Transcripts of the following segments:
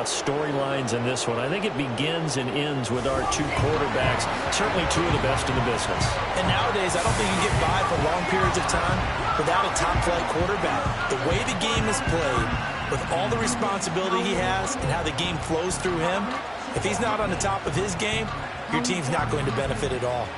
about storylines in this one. I think it begins and ends with our two quarterbacks, certainly two of the best in the business. And nowadays, I don't think you can get by for long periods of time without a top-flight quarterback. The way the game is played, with all the responsibility he has and how the game flows through him, if he's not on the top of his game, your team's not going to benefit at all.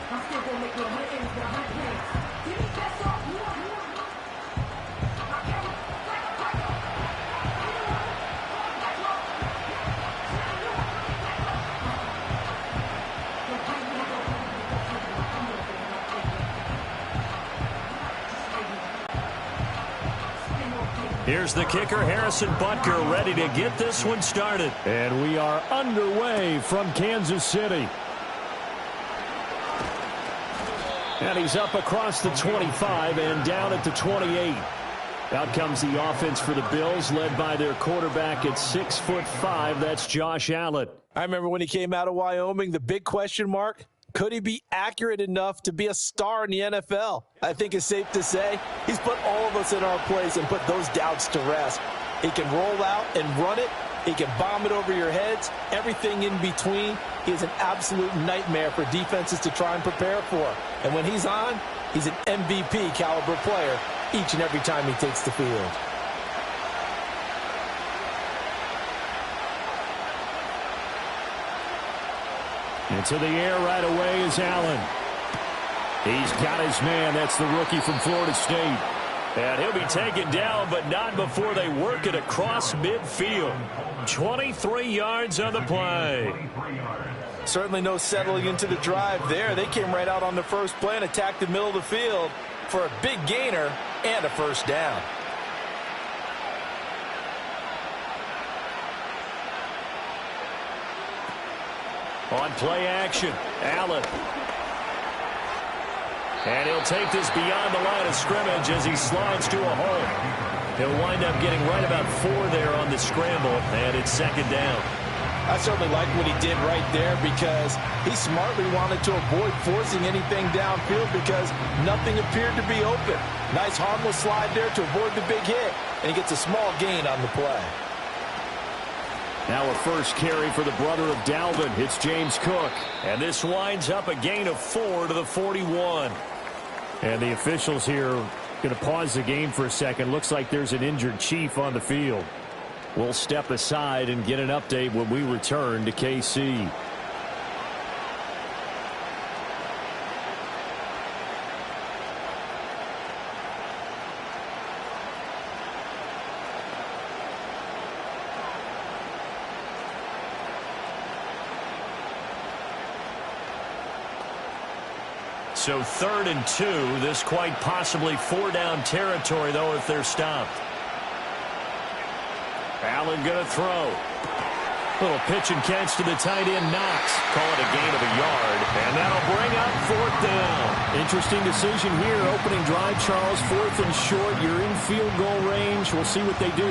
Here's the kicker, Harrison Butker, ready to get this one started. And we are underway from Kansas City. And he's up across the 25 and down at the 28. Out comes the offense for the Bills, led by their quarterback at 6'5". That's Josh Allen. I remember when he came out of Wyoming, the big question mark, could he be accurate enough to be a star in the NFL? I think it's safe to say he's put all of us in our place and put those doubts to rest. He can roll out and run it. He can bomb it over your heads. Everything in between. He is an absolute nightmare for defenses to try and prepare for. And when he's on, he's an MVP caliber player each and every time he takes the field. Into the air right away is Allen. He's got his man. That's the rookie from Florida State. And he'll be taken down, but not before they work it across midfield. 23 yards on the play. Certainly no settling into the drive there. They came right out on the first play and attacked the middle of the field for a big gainer and a first down. On play action, Allen. And he'll take this beyond the line of scrimmage as he slides to a hole. He'll wind up getting right about 4 there on the scramble, and it's second down. I certainly like what he did right there because he smartly wanted to avoid forcing anything downfield because nothing appeared to be open. Nice harmless slide there to avoid the big hit, and he gets a small gain on the play. Now a first carry for the brother of Dalvin. It's James Cook. And this winds up a gain of 4 to the 41. And the officials here going to pause the game for a second. Looks like there's an injured Chief on the field. We'll step aside and get an update when we return to KC. So 3rd and 2. This quite possibly 4-down territory, though, if they're stopped. Allen going to throw. Little pitch and catch to the tight end, Knox. Call it a gain of a yard, and that'll bring up 4th down. Interesting decision here. Opening drive, Charles. 4th and short. You're in field goal range. We'll see what they do.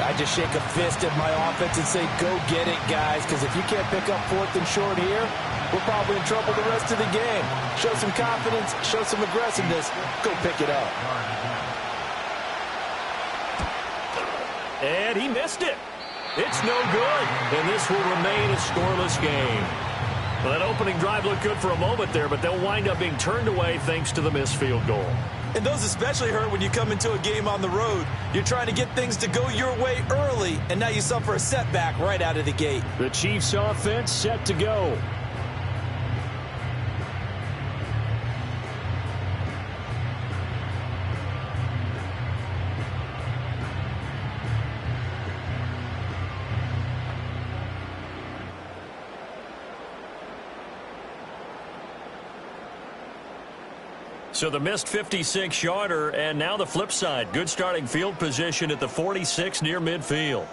I just shake a fist at my offense and say, go get it, guys, because if you can't pick up 4th and short here, we're probably in trouble the rest of the game. Show some confidence, show some aggressiveness, go pick it up. And he missed it. It's no good, and this will remain a scoreless game. Well, that opening drive looked good for a moment there, but they'll wind up being turned away thanks to the missed field goal. And those especially hurt when you come into a game on the road. You're trying to get things to go your way early, and now you suffer a setback right out of the gate. The Chiefs offense set to go. So the missed 56-yarder, and now the flip side. Good starting field position at the 46 near midfield.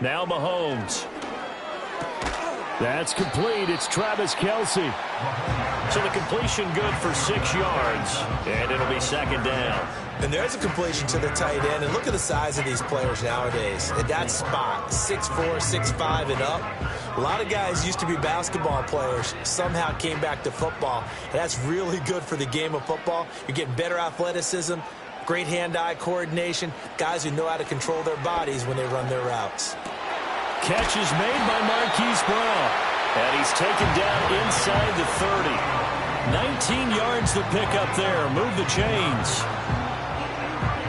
Now Mahomes. That's complete. It's Travis Kelce. So the completion good for 6 yards, and it'll be second down. And there's a completion to the tight end. And look at the size of these players nowadays. At that spot, 6'4", 6'5", and up. A lot of guys used to be basketball players, somehow came back to football. And that's really good for the game of football. You're getting better athleticism. Great hand-eye coordination. Guys who know how to control their bodies when they run their routes. Catch is made by Marquise Brown. And he's taken down inside the 30. 19 yards to pick up there. Move the chains.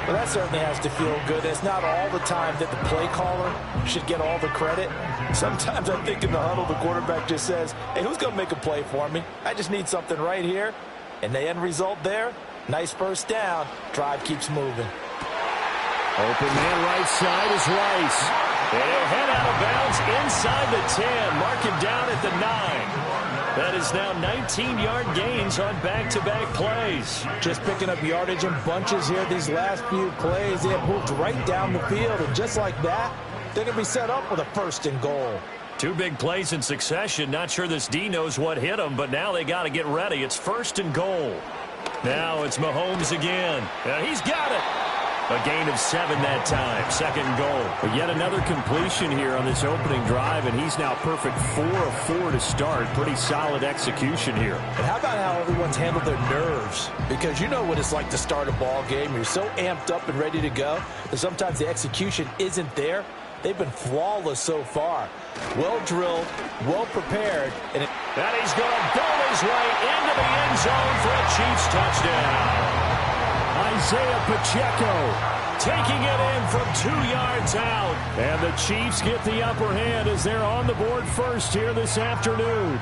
Well, that certainly has to feel good. It's not all the time that the play caller should get all the credit. Sometimes I think in the huddle, the quarterback just says, hey, who's going to make a play for me? I just need something right here. And the end result there, nice first down. Drive keeps moving. Open man right side is Rice. And he'll head out of bounds inside the 10. Mark him down at the 9. That is now 19-yard gains on back-to-back plays. Just picking up yardage in bunches here these last few plays. They have moved right down the field, and just like that, they're going to be set up with a 1st and goal. 2 big plays in succession. Not sure this D knows what hit him, but now they got to get ready. It's 1st and goal. Now it's Mahomes again. He's got it. A gain of 7 that time. 2nd and goal. But yet another completion here on this opening drive, and he's now perfect 4 of 4 to start. Pretty solid execution here. And how about how everyone's handled their nerves? Because you know what it's like to start a ball game. You're so amped up and ready to go that sometimes the execution isn't there. They've been flawless so far. Well drilled, well prepared. And he's going to bowl his way into the end zone for a Chiefs touchdown. Isaiah Pacheco taking it in from 2 yards out. And the Chiefs get the upper hand as they're on the board first here this afternoon.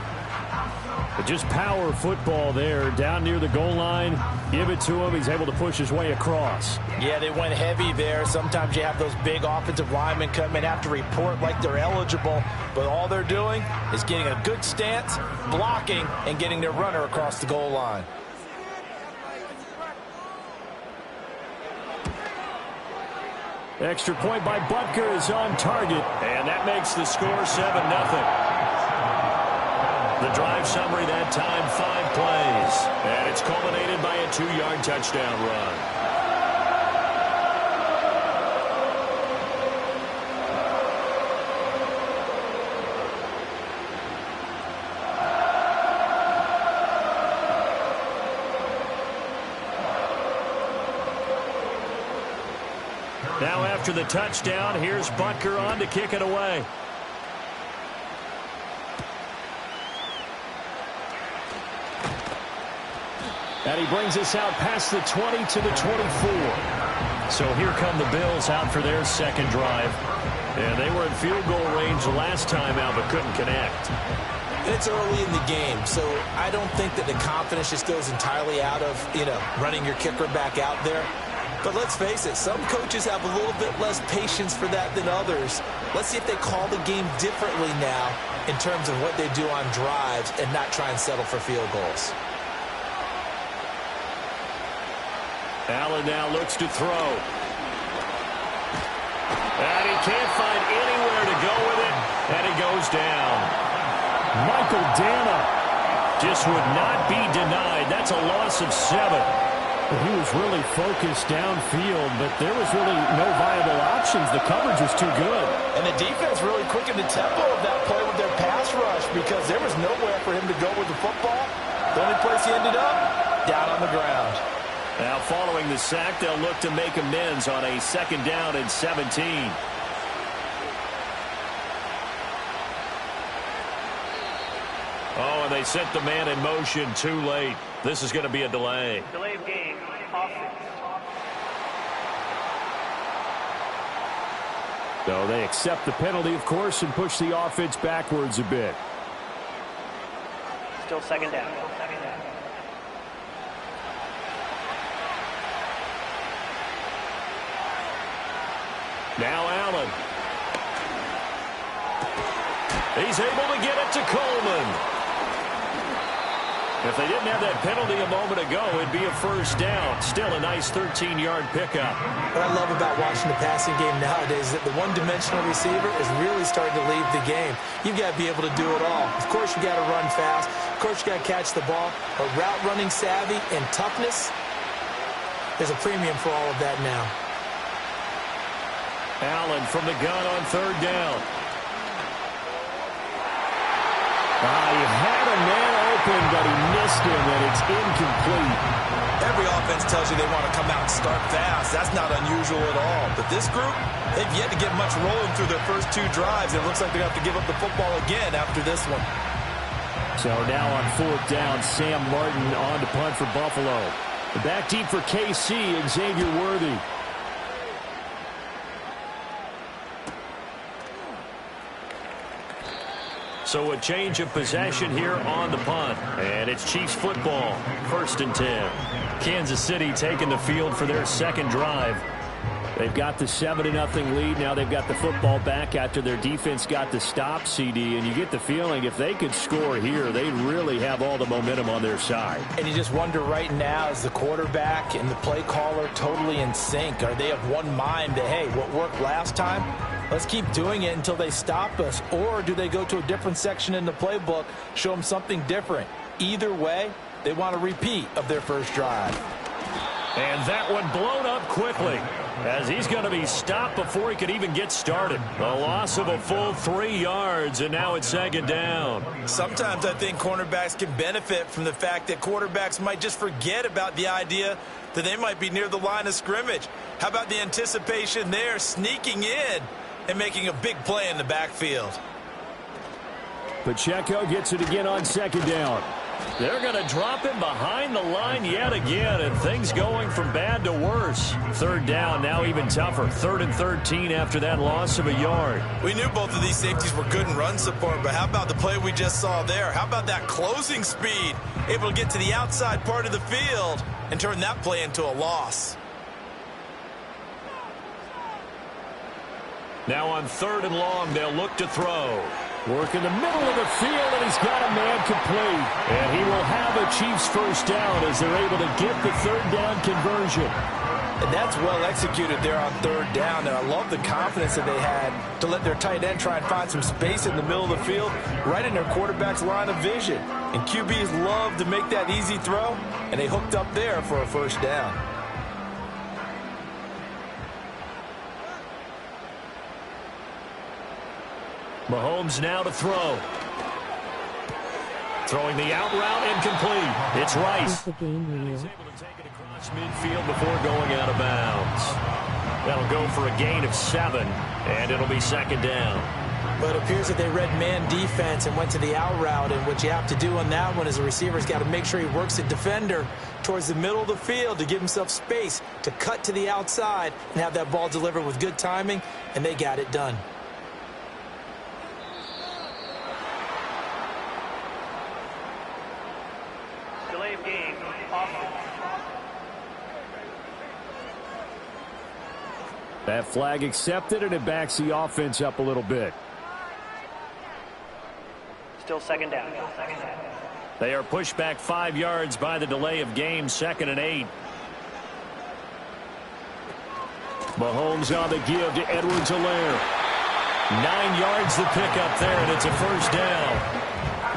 But just power football there down near the goal line. Give it to him. He's able to push his way across. Yeah, they went heavy there. Sometimes you have those big offensive linemen come in, have to report like they're eligible. But all they're doing is getting a good stance, blocking, and getting their runner across the goal line. Extra point by Butker is on target. And that makes the score 7-0. The drive summary that time, 5 plays. And it's culminated by a 2-yard touchdown run. Now after the touchdown, here's Butker on to kick it away. And he brings us out past the 20 to the 24. So here come the Bills out for their 2nd drive. And they were in field goal range last time out but couldn't connect. It's early in the game, so I don't think that the confidence just goes entirely out of, running your kicker back out there. But let's face it, some coaches have a little bit less patience for that than others. Let's see if they call the game differently now in terms of what they do on drives and not try and settle for field goals. Allen now looks to throw. And he can't find anywhere to go with it, and he goes down. Michael Dana just would not be denied. That's a loss of 7. He was really focused downfield, but there was really no viable options. The coverage was too good. And the defense really quickened the tempo of that play with their pass rush because there was nowhere for him to go with the football. The only place he ended up, down on the ground. Now following the sack, they'll look to make amends on a 2nd down and 17. Oh, and they sent the man in motion too late. This is going to be a delay. Delay of game, offense. So they accept the penalty, of course, and push the offense backwards a bit. Still 2nd down. Now Allen. He's able to get it to Coleman. If they didn't have that penalty a moment ago, it'd be a 1st down. Still a nice 13-yard pickup. What I love about watching the passing game nowadays is that the one-dimensional receiver is really starting to leave the game. You've got to be able to do it all. Of course, you got to run fast. Of course, you got to catch the ball. But route running savvy and toughness, there's a premium for all of that now. Allen from the gun on 3rd down. He had a man open, but he missed him, and it's incomplete. Every offense tells you they want to come out and start fast. That's not unusual at all. But this group, they've yet to get much rolling through their first 2 drives. And it looks like they're going to have to give up the football again after this one. So now on 4th down, Sam Martin on to punt for Buffalo. Back deep for KC, Xavier Worthy. So a change of possession here on the punt. And it's Chiefs football, 1st and 10. Kansas City taking the field for their second drive. They've got the 7-0 lead. Now they've got the football back after their defense got the stop, CD. And you get the feeling if they could score here, they really have all the momentum on their side. And you just wonder right now, is the quarterback and the play caller totally in sync? Are they of one mind that, hey, what worked last time, let's keep doing it until they stop us? Or do they go to a different section in the playbook, show them something different? Either way, they want a repeat of their first drive. And that one blown up quickly, as he's going to be stopped before he could even get started. A loss of a full 3 yards, and now it's 2nd down. Sometimes I think cornerbacks can benefit from the fact that quarterbacks might just forget about the idea that they might be near the line of scrimmage. How about the anticipation there, sneaking in and making a big play in the backfield? Pacheco gets it again on 2nd down. They're going to drop him behind the line yet again, and things going from bad to worse. 3rd down, now even tougher. 3rd and 13 after that loss of a yard. We knew both of these safeties were good in run support, but how about the play we just saw there? How about that closing speed? Able to get to the outside part of the field and turn that play into a loss. Now on 3rd and long, they'll look to throw. Work in the middle of the field, and he's got a man complete. And he will have a Chiefs first down as they're able to get the 3rd down conversion. And that's well executed there on 3rd down. And I love the confidence that they had to let their tight end try and find some space in the middle of the field, right in their quarterback's line of vision. And QBs love to make that easy throw, and they hooked up there for a first down. Mahomes now to throw. Throwing the out route incomplete. It's Rice. He's able to take it across midfield before going out of bounds. That'll go for a gain of 7, and it'll be 2nd down. But it appears that they read man defense and went to the out route, and what you have to do on that one is the receiver's got to make sure he works the defender towards the middle of the field to give himself space to cut to the outside and have that ball delivered with good timing, and they got it done. Delay of game, offense. That flag accepted, and it backs the offense up a little bit. Still 2nd down. They are pushed back 5 yards by the delay of game, 2nd and 8. Mahomes on the give to Edwards-Helaire. 9 yards the pickup there, and it's a first down.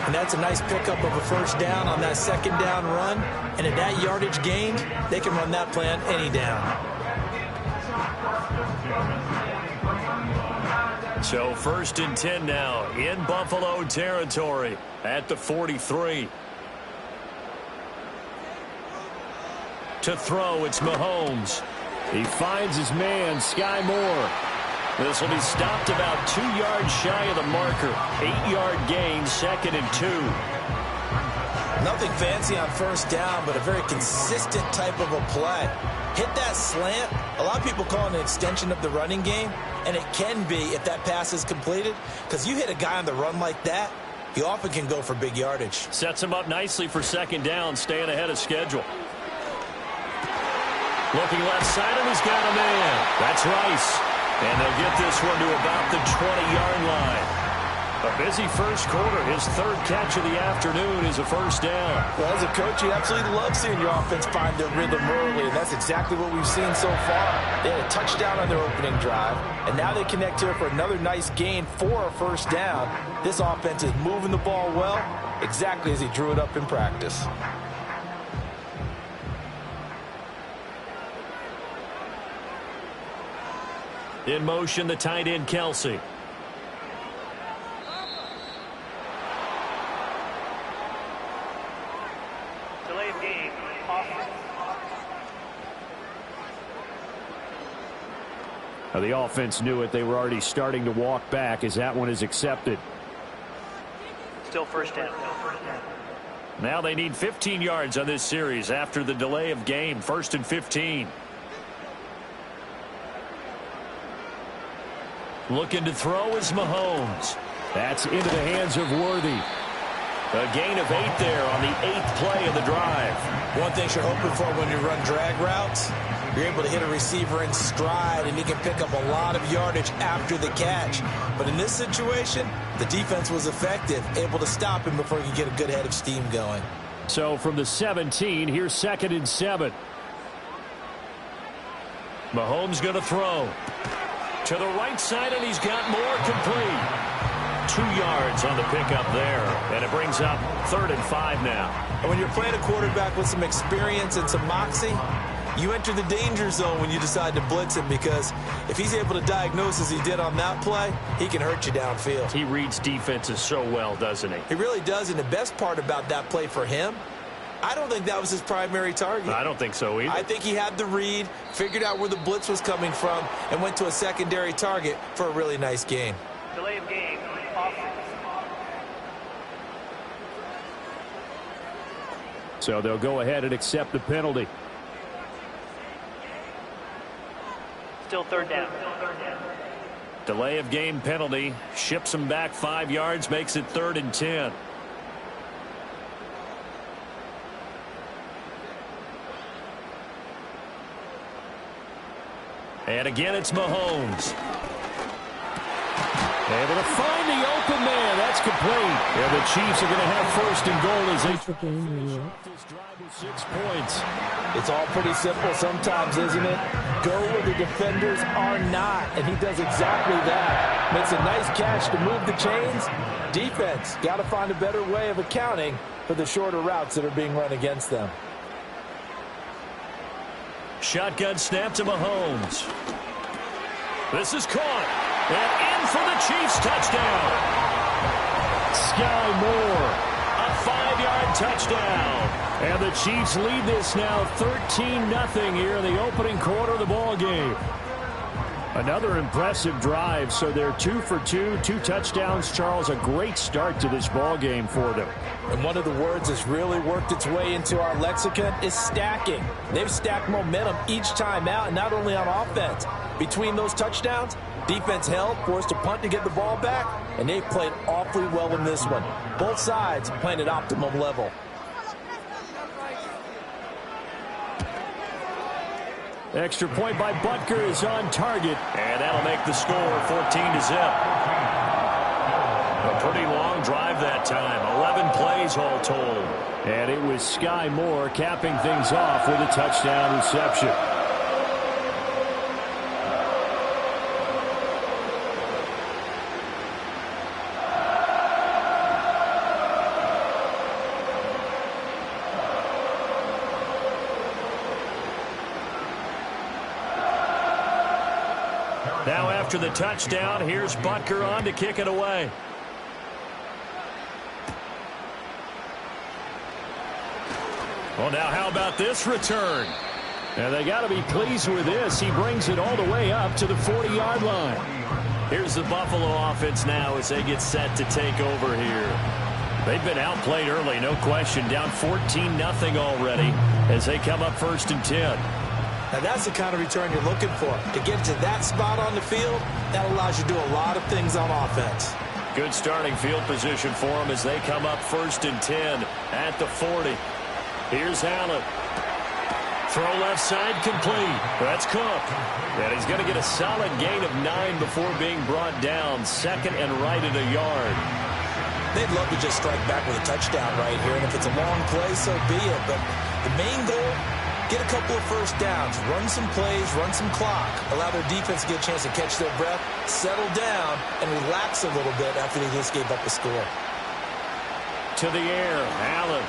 And that's a nice pickup of a first down on that 2nd down run. And at that yardage gained, they can run that play on any down. So 1st and 10 now in Buffalo territory at the 43. To throw, it's Mahomes. He finds his man, Sky Moore. This will be stopped about 2 yards shy of the marker. 8-yard gain, 2nd and 2. Nothing fancy on first down, but a very consistent type of a play. Hit that slant. A lot of people call it an extension of the running game, and it can be if that pass is completed, because you hit a guy on the run like that, he often can go for big yardage. Sets him up nicely for 2nd down, staying ahead of schedule. Looking left side, and he's got a man. That's Rice. And they'll get this one to about the 20-yard line. A busy first quarter. His 3rd catch of the afternoon is a first down. Well, as a coach, you absolutely love seeing your offense find their rhythm early, and that's exactly what we've seen so far. They had a touchdown on their opening drive, and now they connect here for another nice gain for a first down. This offense is moving the ball well, exactly as he drew it up in practice. In motion, the tight end, Kelsey. Delay of game, offense. Now, the offense knew it. They were already starting to walk back as that one is accepted. Still first down. Now they need 15 yards on this series after the delay of game. 1st and 15. Looking to throw is Mahomes. That's into the hands of Worthy. A gain of 8 there on the 8th play of the drive. One thing you're hoping for when you run drag routes, you're able to hit a receiver in stride, and he can pick up a lot of yardage after the catch. But in this situation, the defense was effective, able to stop him before he could get a good head of steam going. So from the 17, here's 2nd and 7. Mahomes going to throw. To the right side, and he's got more, complete. 2 yards on the pickup there, and it brings up 3rd and 5 now. And when you're playing a quarterback with some experience and some moxie, you enter the danger zone when you decide to blitz him, because if he's able to diagnose as he did on that play, he can hurt you downfield. He reads defenses so well, doesn't he? He really does, and the best part about that play for him, I don't think that was his primary target. I don't think so either. I think he had the read, figured out where the blitz was coming from, and went to a secondary target for a really nice gain. Delay of game. Offense. So they'll go ahead and accept the penalty. Still 3rd down. Delay of game penalty. Ships him back 5 yards, makes it 3rd and 10. And again, it's Mahomes. Able to find the open man. That's complete. And the Chiefs are going to have 1st and goal as they this drive with 6 points. It's all pretty simple sometimes, isn't it? Go where the defenders are not, and he does exactly that. Makes a nice catch to move the chains. Defense got to find a better way of accounting for the shorter routes that are being run against them. Shotgun snap to Mahomes. This is caught. And in for the Chiefs touchdown. Sky Moore. A 5-yard touchdown. And the Chiefs lead this now 13-0 here in the opening quarter of the ball game. Another impressive drive, so they're 2 for 2, 2 touchdowns. Charles, a great start to this ball game for them. And one of the words that's really worked its way into our lexicon is stacking. They've stacked momentum each time out, and not only on offense. Between those touchdowns, defense held, forced a punt to get the ball back, and they played awfully well in this one. Both sides playing at optimum level. Extra point by Butker is on target. And that'll make the score 14-0. A pretty long drive that time. 11 plays all told. And it was Sky Moore capping things off with a touchdown reception. Now after the touchdown, here's Butker on to kick it away. Well, now how about this return? And they got to be pleased with this. He brings it all the way up to the 40-yard line. Here's the Buffalo offense now as they get set to take over here. They've been outplayed early, no question. Down 14-0 already as they come up 1st and 10. Now that's the kind of return you're looking for. To get to that spot on the field, that allows you to do a lot of things on offense. Good starting field position for them as they come up 1st and 10 at the 40. Here's Allen. Throw left side complete. That's Cook. And he's going to get a solid gain of 9 before being brought down. 2nd and right at a yard. They'd love to just strike back with a touchdown right here. And if it's a long play, so be it. But the main goal, get a couple of first downs, run some plays, run some clock, allow their defense to get a chance to catch their breath, settle down, and relax a little bit after they just gave up a score. To the air, Allen.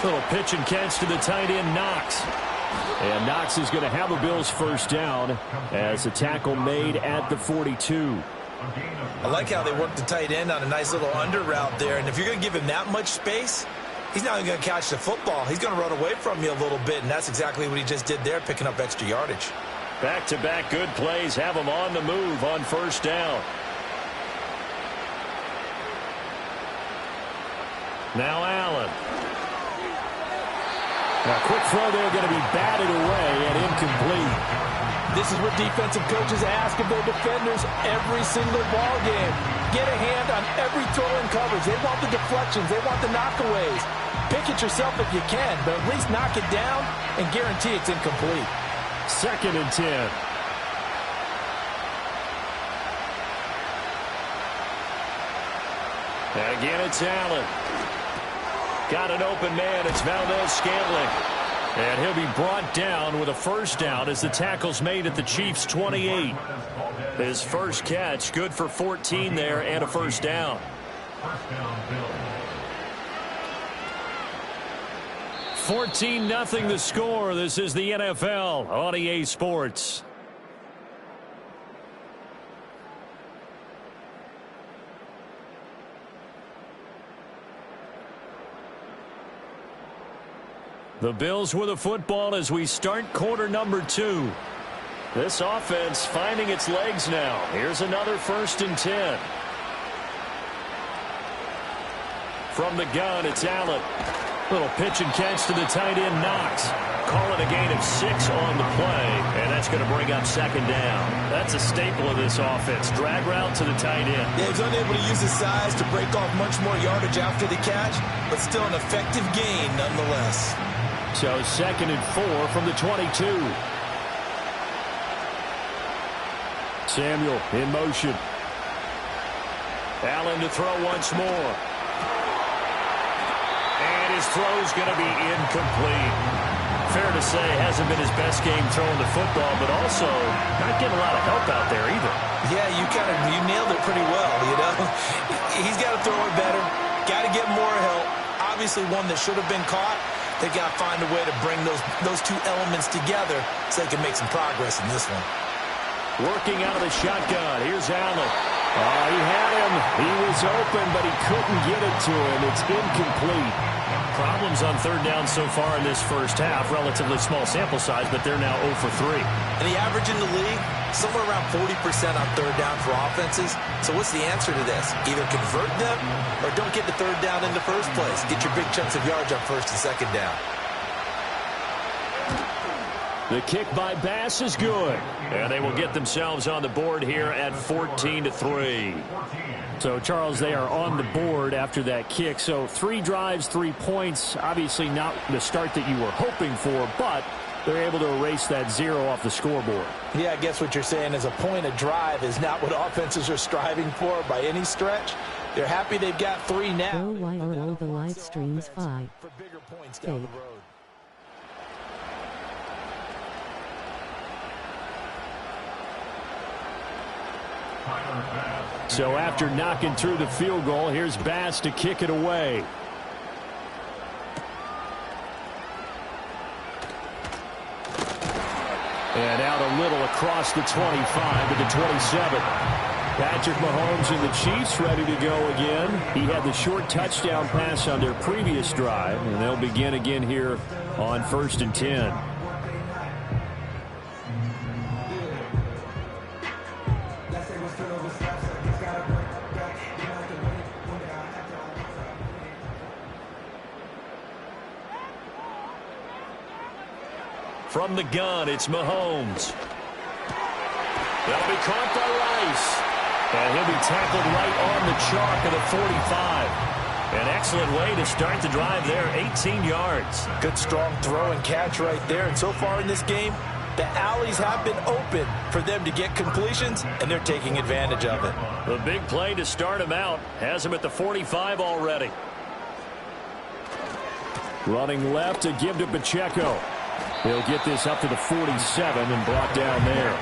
Little pitch and catch to the tight end, Knox. And Knox is going to have a Bills first down as the tackle made at the 42. I like how they worked the tight end on a nice little under route there. And if you're going to give him that much space, he's not even going to catch the football. He's going to run away from you a little bit, and that's exactly what he just did there, picking up extra yardage. Back-to-back good plays have them on the move on first down. Now Allen. A quick throw there, going to be batted away and incomplete. This is what defensive coaches ask of their defenders every single ball game. Get a hand on every throw in coverage. They want the deflections. They want the knockaways. Pick it yourself if you can, but at least knock it down and guarantee it's incomplete. 2nd and 10. Again, it's Allen. Got an open man. It's Valdez-Scantling. And he'll be brought down with a first down as the tackle's made at the Chiefs' 28. His first catch, good for 14 there and a first down. 14-0 the score. This is the NFL on EA Sports. The Bills with a football as we start quarter number 2. This offense finding its legs now. Here's another 1st and 10. From the gun, it's Allen. Little pitch and catch to the tight end, Knox. Calling a gain of 6 on the play, and that's going to bring up 2nd down. That's a staple of this offense. Drag route to the tight end. Yeah, he's unable to use his size to break off much more yardage after the catch, but still an effective gain nonetheless. So 2nd and 4 from the 22. Samuel in motion. Allen to throw once more. And his throw's going to be incomplete. Fair to say, hasn't been his best game throwing the football, but also not getting a lot of help out there either. Yeah, you nailed it pretty well, you know. He's got to throw it better. Got to get more help. Obviously one that should have been caught. They got to find a way to bring those two elements together so they can make some progress in this one. Working out of the shotgun. Here's Allen. Oh, he had him. He was open, but he couldn't get it to him. It's incomplete. Problems on 3rd down so far in this first half. Relatively small sample size, but they're now 0 for 3. And the average in the league, somewhere around 40% on 3rd down for offenses. So what's the answer to this? Either convert them or don't get the 3rd down in the first place. Get your big chunks of yards on 1st and 2nd down. The kick by Bass is good. And they will get themselves on the board here at 14-3. So, Charles, they are on the board after that kick. So 3 drives, 3 points. Obviously not the start that you were hoping for, but they're able to erase that 0 off the scoreboard. Yeah, I guess what you're saying is a point a drive is not what offenses are striving for by any stretch. They're happy they've got 3 now. Oh, why are all the live streams 5? For bigger points down the road. So after knocking through the field goal, here's Bass to kick it away. And out a little across the 25 to the 27. Patrick Mahomes and the Chiefs ready to go again. He had the short touchdown pass on their previous drive, and they'll begin again here on 1st and 10. From the gun, it's Mahomes. They'll be caught by Rice. And he'll be tackled right on the chalk of the 45. An excellent way to start the drive there, 18 yards. Good strong throw and catch right there. And so far in this game, the alleys have been open for them to get completions, and they're taking advantage of it. The big play to start him out has him at the 45 already. Running left to give to Pacheco. He'll get this up to the 47 and brought down there.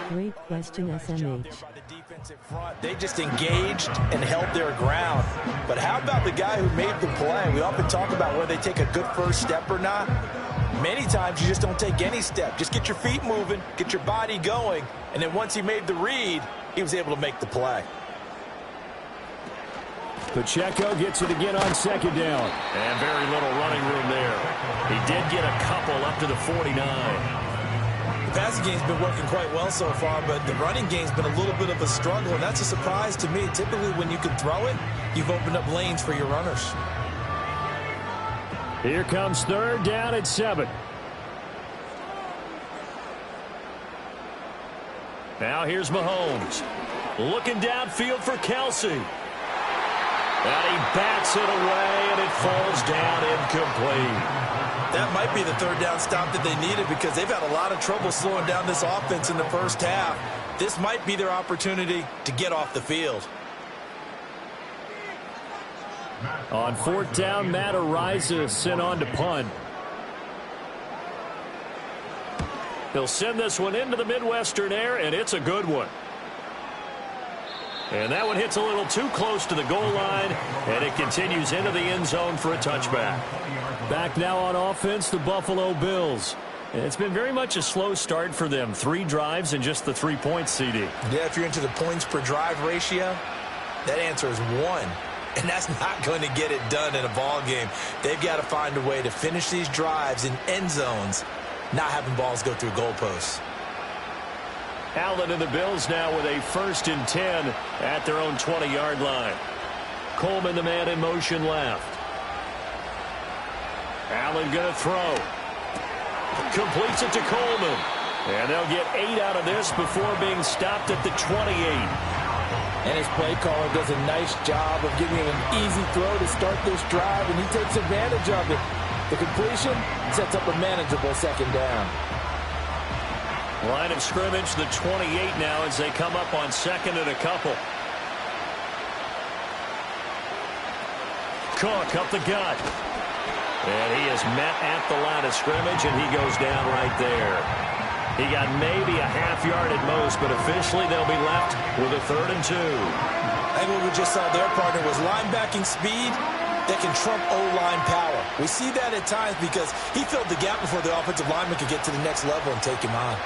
Great question, SMH. They just engaged and held their ground. But how about the guy who made the play? We often talk about whether they take a good first step or not. Many times you just don't take any step. Just get your feet moving, get your body going, and then once he made the read, he was able to make the play. Pacheco gets it again on 2nd down. And very little running room there. He did get a couple up to the 49. passing game's been working quite well so far, but the running game's been a little bit of a struggle, and that's a surprise to me. Typically, when you can throw it, you've opened up lanes for your runners. Here comes third down at 7. Now here's Mahomes. Looking downfield for Kelsey. And he bats it away, and it falls down incomplete. That might be the third down stop that they needed because they've had a lot of trouble slowing down this offense in the first half. This might be their opportunity to get off the field. On fourth down, Matt Ariza sent on to punt. He'll send this one into the Midwestern air, and it's a good one. And that one hits a little too close to the goal line, and it continues into the end zone for a touchback. Back now on offense, the Buffalo Bills. And it's been very much a slow start for them. 3 drives and just the 3 points, CD. Yeah, if you're into the points per drive ratio, that answer is 1. And that's not going to get it done in a ball game. They've got to find a way to finish these drives in end zones, not having balls go through goalposts. Allen and the Bills now with a 1st and 10 at their own 20-yard line. Coleman, the man in motion left. Allen going to throw. Completes it to Coleman. And they'll get 8 out of this before being stopped at the 28. And his play caller does a nice job of giving him an easy throw to start this drive, and he takes advantage of it. The completion sets up a manageable 2nd down. Line of scrimmage, the 28 now as they come up on 2nd and a couple. Cook up the gut. And he is met at the line of scrimmage, and he goes down right there. He got maybe a half yard at most, but officially they'll be left with a 3rd and 2. I think what we just saw there, partner, was linebacking speed that can trump O-line power. We see that at times because he filled the gap before the offensive lineman could get to the next level and take him on.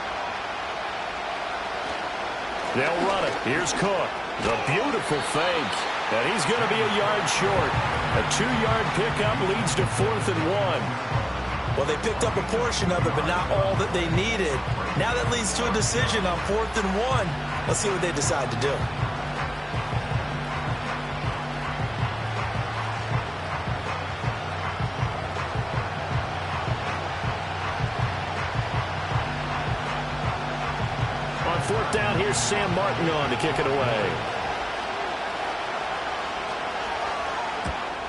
They'll run it. Here's Cook. The beautiful fake. And he's going to be a yard short. A 2-yard pickup leads to 4th and 1. Well, they picked up a portion of it, but not all that they needed. Now that leads to a decision on 4th and 1. Let's see what they decide to do. On 4th down, here's Sam Martin on to kick it away.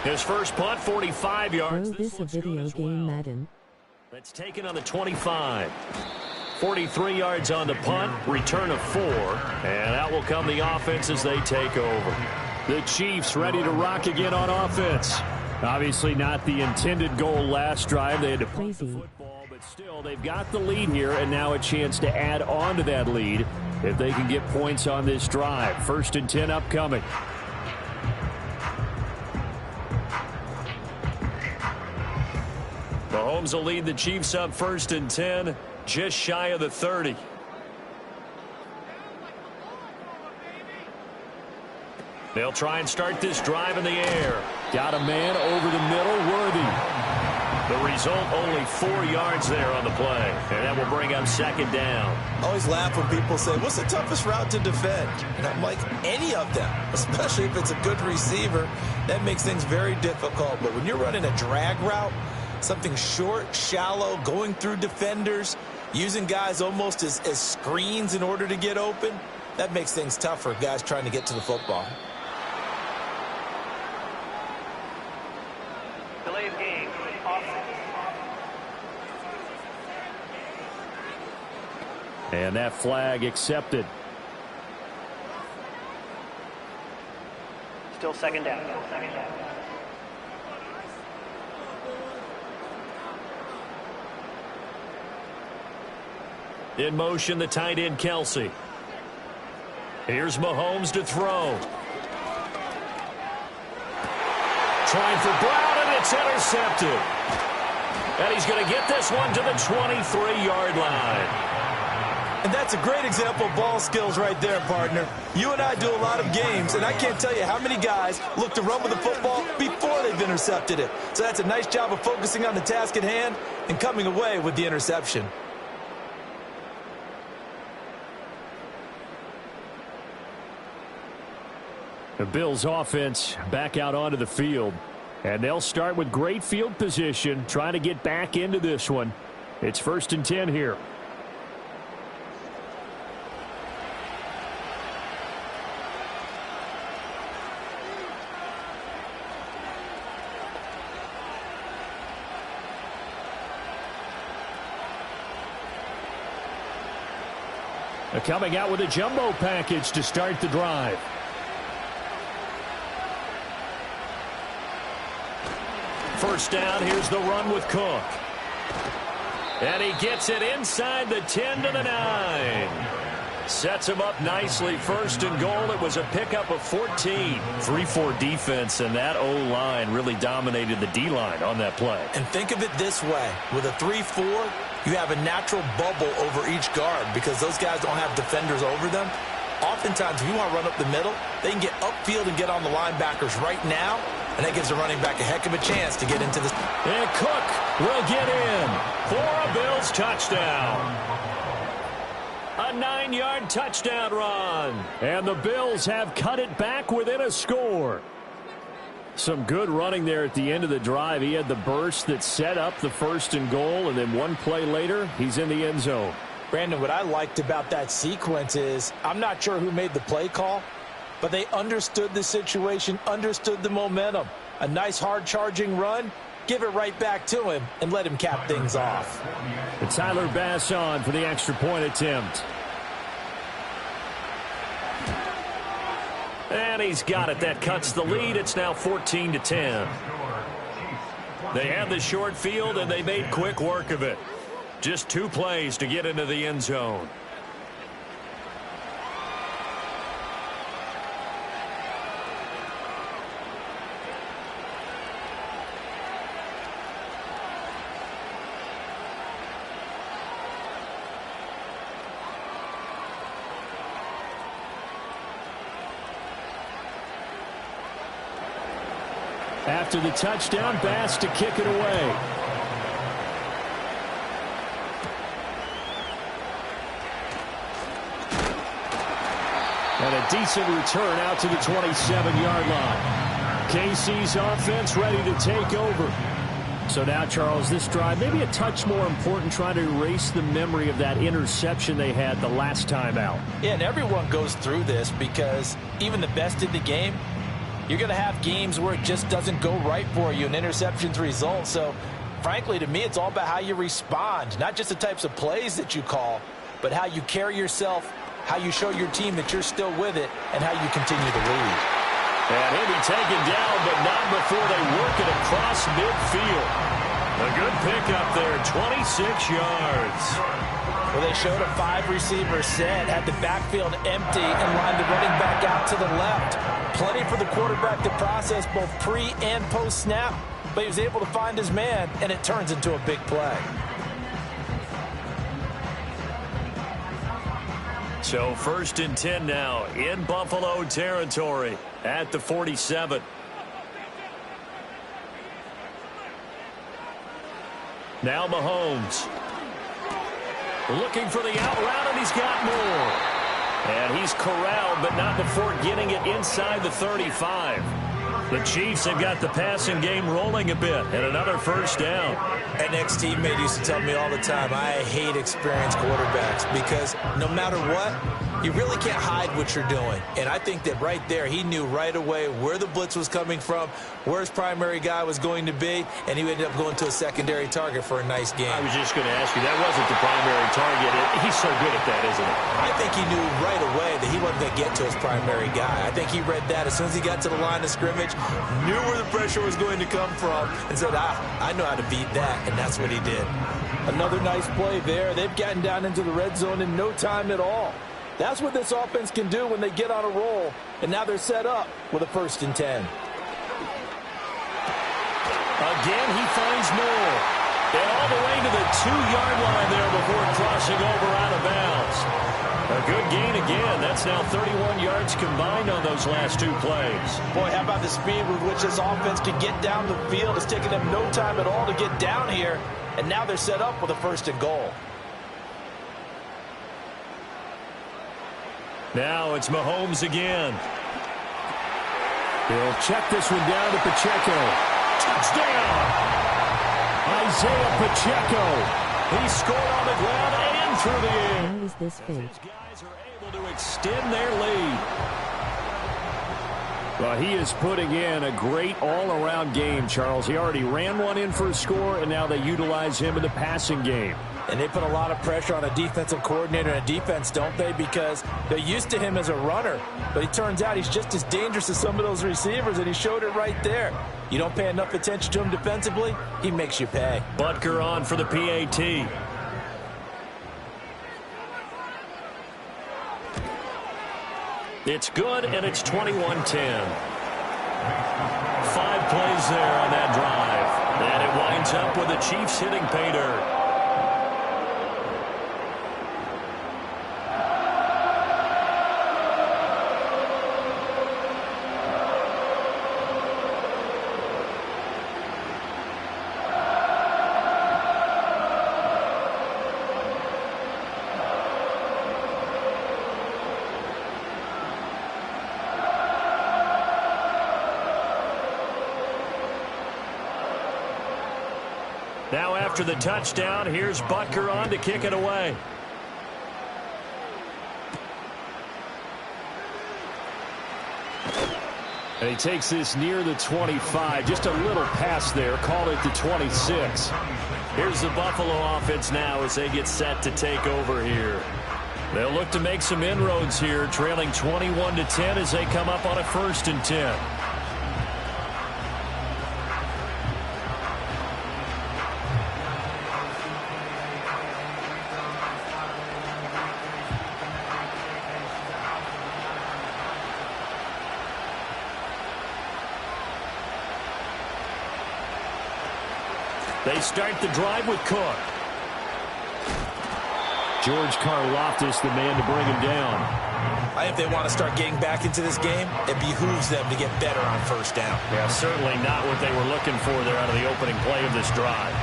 His first punt, 45 yards. Throw this a video game, Madden. That's taken on the 25. 43 yards on the punt, return of 4. And out will come the offense as they take over. The Chiefs ready to rock again on offense. Obviously not the intended goal last drive. They had to punt the football, but still they've got the lead here, and now a chance to add on to that lead if they can get points on this drive. 1st and 10 upcoming. Mahomes will lead the Chiefs up 1st and 10, just shy of the 30. They'll try and start this drive in the air. Got a man over the middle, Worthy. The result, only 4 yards there on the play, and that will bring up 2nd down. I always laugh when people say, what's the toughest route to defend? And I'm like, any of them, especially if it's a good receiver. That makes things very difficult. But when you're running a drag route, something short, shallow, going through defenders, using guys almost as screens in order to get open, that makes things tough for guys trying to get to the football. Delay of game. Offense. And that flag accepted. Still 2nd down. 2nd down. In motion, the tight end, Kelsey. Here's Mahomes to throw. Trying for Brown, and it's intercepted. And he's going to get this one to the 23-yard line. And that's a great example of ball skills right there, partner. You and I do a lot of games, and I can't tell you how many guys look to run with the football before they've intercepted it. So that's a nice job of focusing on the task at hand and coming away with the interception. The Bills offense back out onto the field. And they'll start with great field position, trying to get back into this one. It's 1st and 10 here. They're coming out with a jumbo package to start the drive. First down, here's the run with Cook. And he gets it inside the 10 to the 9. Sets him up nicely. 1st and goal. It was a pickup of 14. 3-4 defense, and that O-line really dominated the D-line on that play. And think of it this way. With a 3-4, you have a natural bubble over each guard because those guys don't have defenders over them. Oftentimes, if you want to run up the middle, they can get upfield and get on the linebackers right now, and that gives the running back a heck of a chance to get into this. And Cook will get in for a Bills touchdown. A 9-yard touchdown run. And the Bills have cut it back within a score. Some good running there at the end of the drive. He had the burst that set up the 1st and goal, and then one play later, he's in the end zone. Brandon, what I liked about that sequence is I'm not sure who made the play call, but they understood the situation, understood the momentum. A nice hard-charging run, give it right back to him, and let him cap things off. And Tyler Bass on for the extra point attempt. And he's got it. That cuts the lead. It's now 14 to 10. They had the short field, and they made quick work of it. Just 2 plays to get into the end zone. After the touchdown, Bass to kick it away. And a decent return out to the 27-yard line. KC's offense ready to take over. So now, Charles, this drive maybe a touch more important, trying to erase the memory of that interception they had the last time out. Yeah, and everyone goes through this because even the best in the game, you're going to have games where it just doesn't go right for you and interceptions result. So, frankly, to me, it's all about how you respond, not just the types of plays that you call, but how you carry yourself, how you show your team that you're still with it, and how you continue to lead. And he'll be taken down, but not before they work it across midfield. A good pickup there, 26 yards. Well, they showed a 5-receiver set, had the backfield empty, and lined the running back out to the left. Plenty for the quarterback to process both pre- and post-snap, but he was able to find his man, and it turns into a big play. So 1st and 10 now in Buffalo territory at the 47. Now Mahomes. Looking for the out route, and he's got more. And he's corralled, but not before getting it inside the 35. The Chiefs have got the passing game rolling a bit, and another 1st down. An ex-teammate used to tell me all the time, I hate experienced quarterbacks because no matter what, you really can't hide what you're doing. And I think that right there, he knew right away where the blitz was coming from, where his primary guy was going to be, and he ended up going to a secondary target for a nice game. I was just going to ask you, that wasn't the primary target. He's so good at that, isn't he? I think he knew right away that he wasn't going to get to his primary guy. I think he read that as soon as he got to the line of scrimmage, knew where the pressure was going to come from, and said, I know how to beat that, and that's what he did. Another nice play there. They've gotten down into the red zone in no time at all. That's what this offense can do when they get on a roll, and now they're set up with a 1st and 10. Again, he finds more. And all the way to the 2-yard line there before crossing over out of bounds. A good gain again. That's now 31 yards combined on those last 2 plays. Boy, how about the speed with which this offense can get down the field? It's taken them no time at all to get down here, and now they're set up with a 1st and goal. Now it's Mahomes again. He'll check this one down to Pacheco. Touchdown! Isaiah Pacheco. He scored on the ground and through the air. How is this fake? His guys are able to extend their lead. Well, he is putting in a great all-around game, Charles. He already ran one in for a score, and now they utilize him in the passing game. And they put a lot of pressure on a defensive coordinator and a defense, don't they? Because they're used to him as a runner. But it turns out he's just as dangerous as some of those receivers, and he showed it right there. You don't pay enough attention to him defensively, he makes you pay. Butker on for the PAT. It's good, and it's 21-10. 5 plays there on that drive. And it winds up with the Chiefs hitting pay dirt. Now after the touchdown, here's Butker on to kick it away. And he takes this near the 25. Just a little pass there. Call it the 26. Here's the Buffalo offense now as they get set to take over here. They'll look to make some inroads here, trailing 21-10 as they come up on a 1st and 10. They start the drive with Cook. George Karlaftis, the man to bring him down. I think if they want to start getting back into this game, it behooves them to get better on 1st down. Yeah, certainly not what they were looking for there out of the opening play of this drive.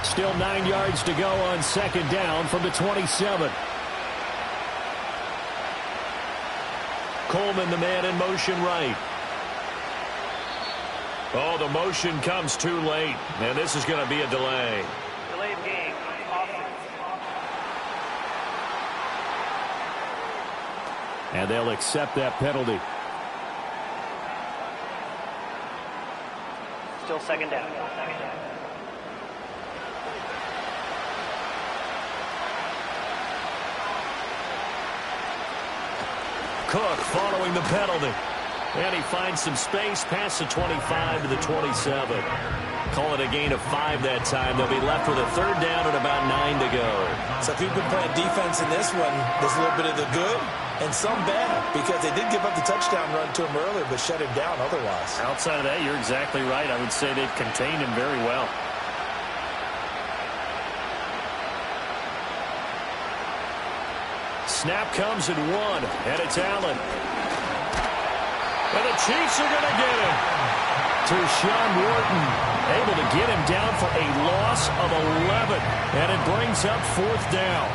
Still 9 yards to go on 2nd down from the 27. Coleman, the man in motion right. Oh, the motion comes too late, and this is going to be a delay. Delay of game. Offense. And they'll accept that penalty. Still 2nd down. Cook following the penalty. And he finds some space past the 25 to the 27. Call it a gain of 5 that time. They'll be left with a 3rd down and about 9 to go. So if you've been playing defense in this one, there's a little bit of the good and some bad, because they did give up the touchdown run to him earlier, but shut him down otherwise. Outside of that, you're exactly right. I would say they've contained him very well. Snap comes at 1, and it's Allen. And the Chiefs are going to get him. Tershawn Wharton able to get him down for a loss of 11. And it brings up 4th down.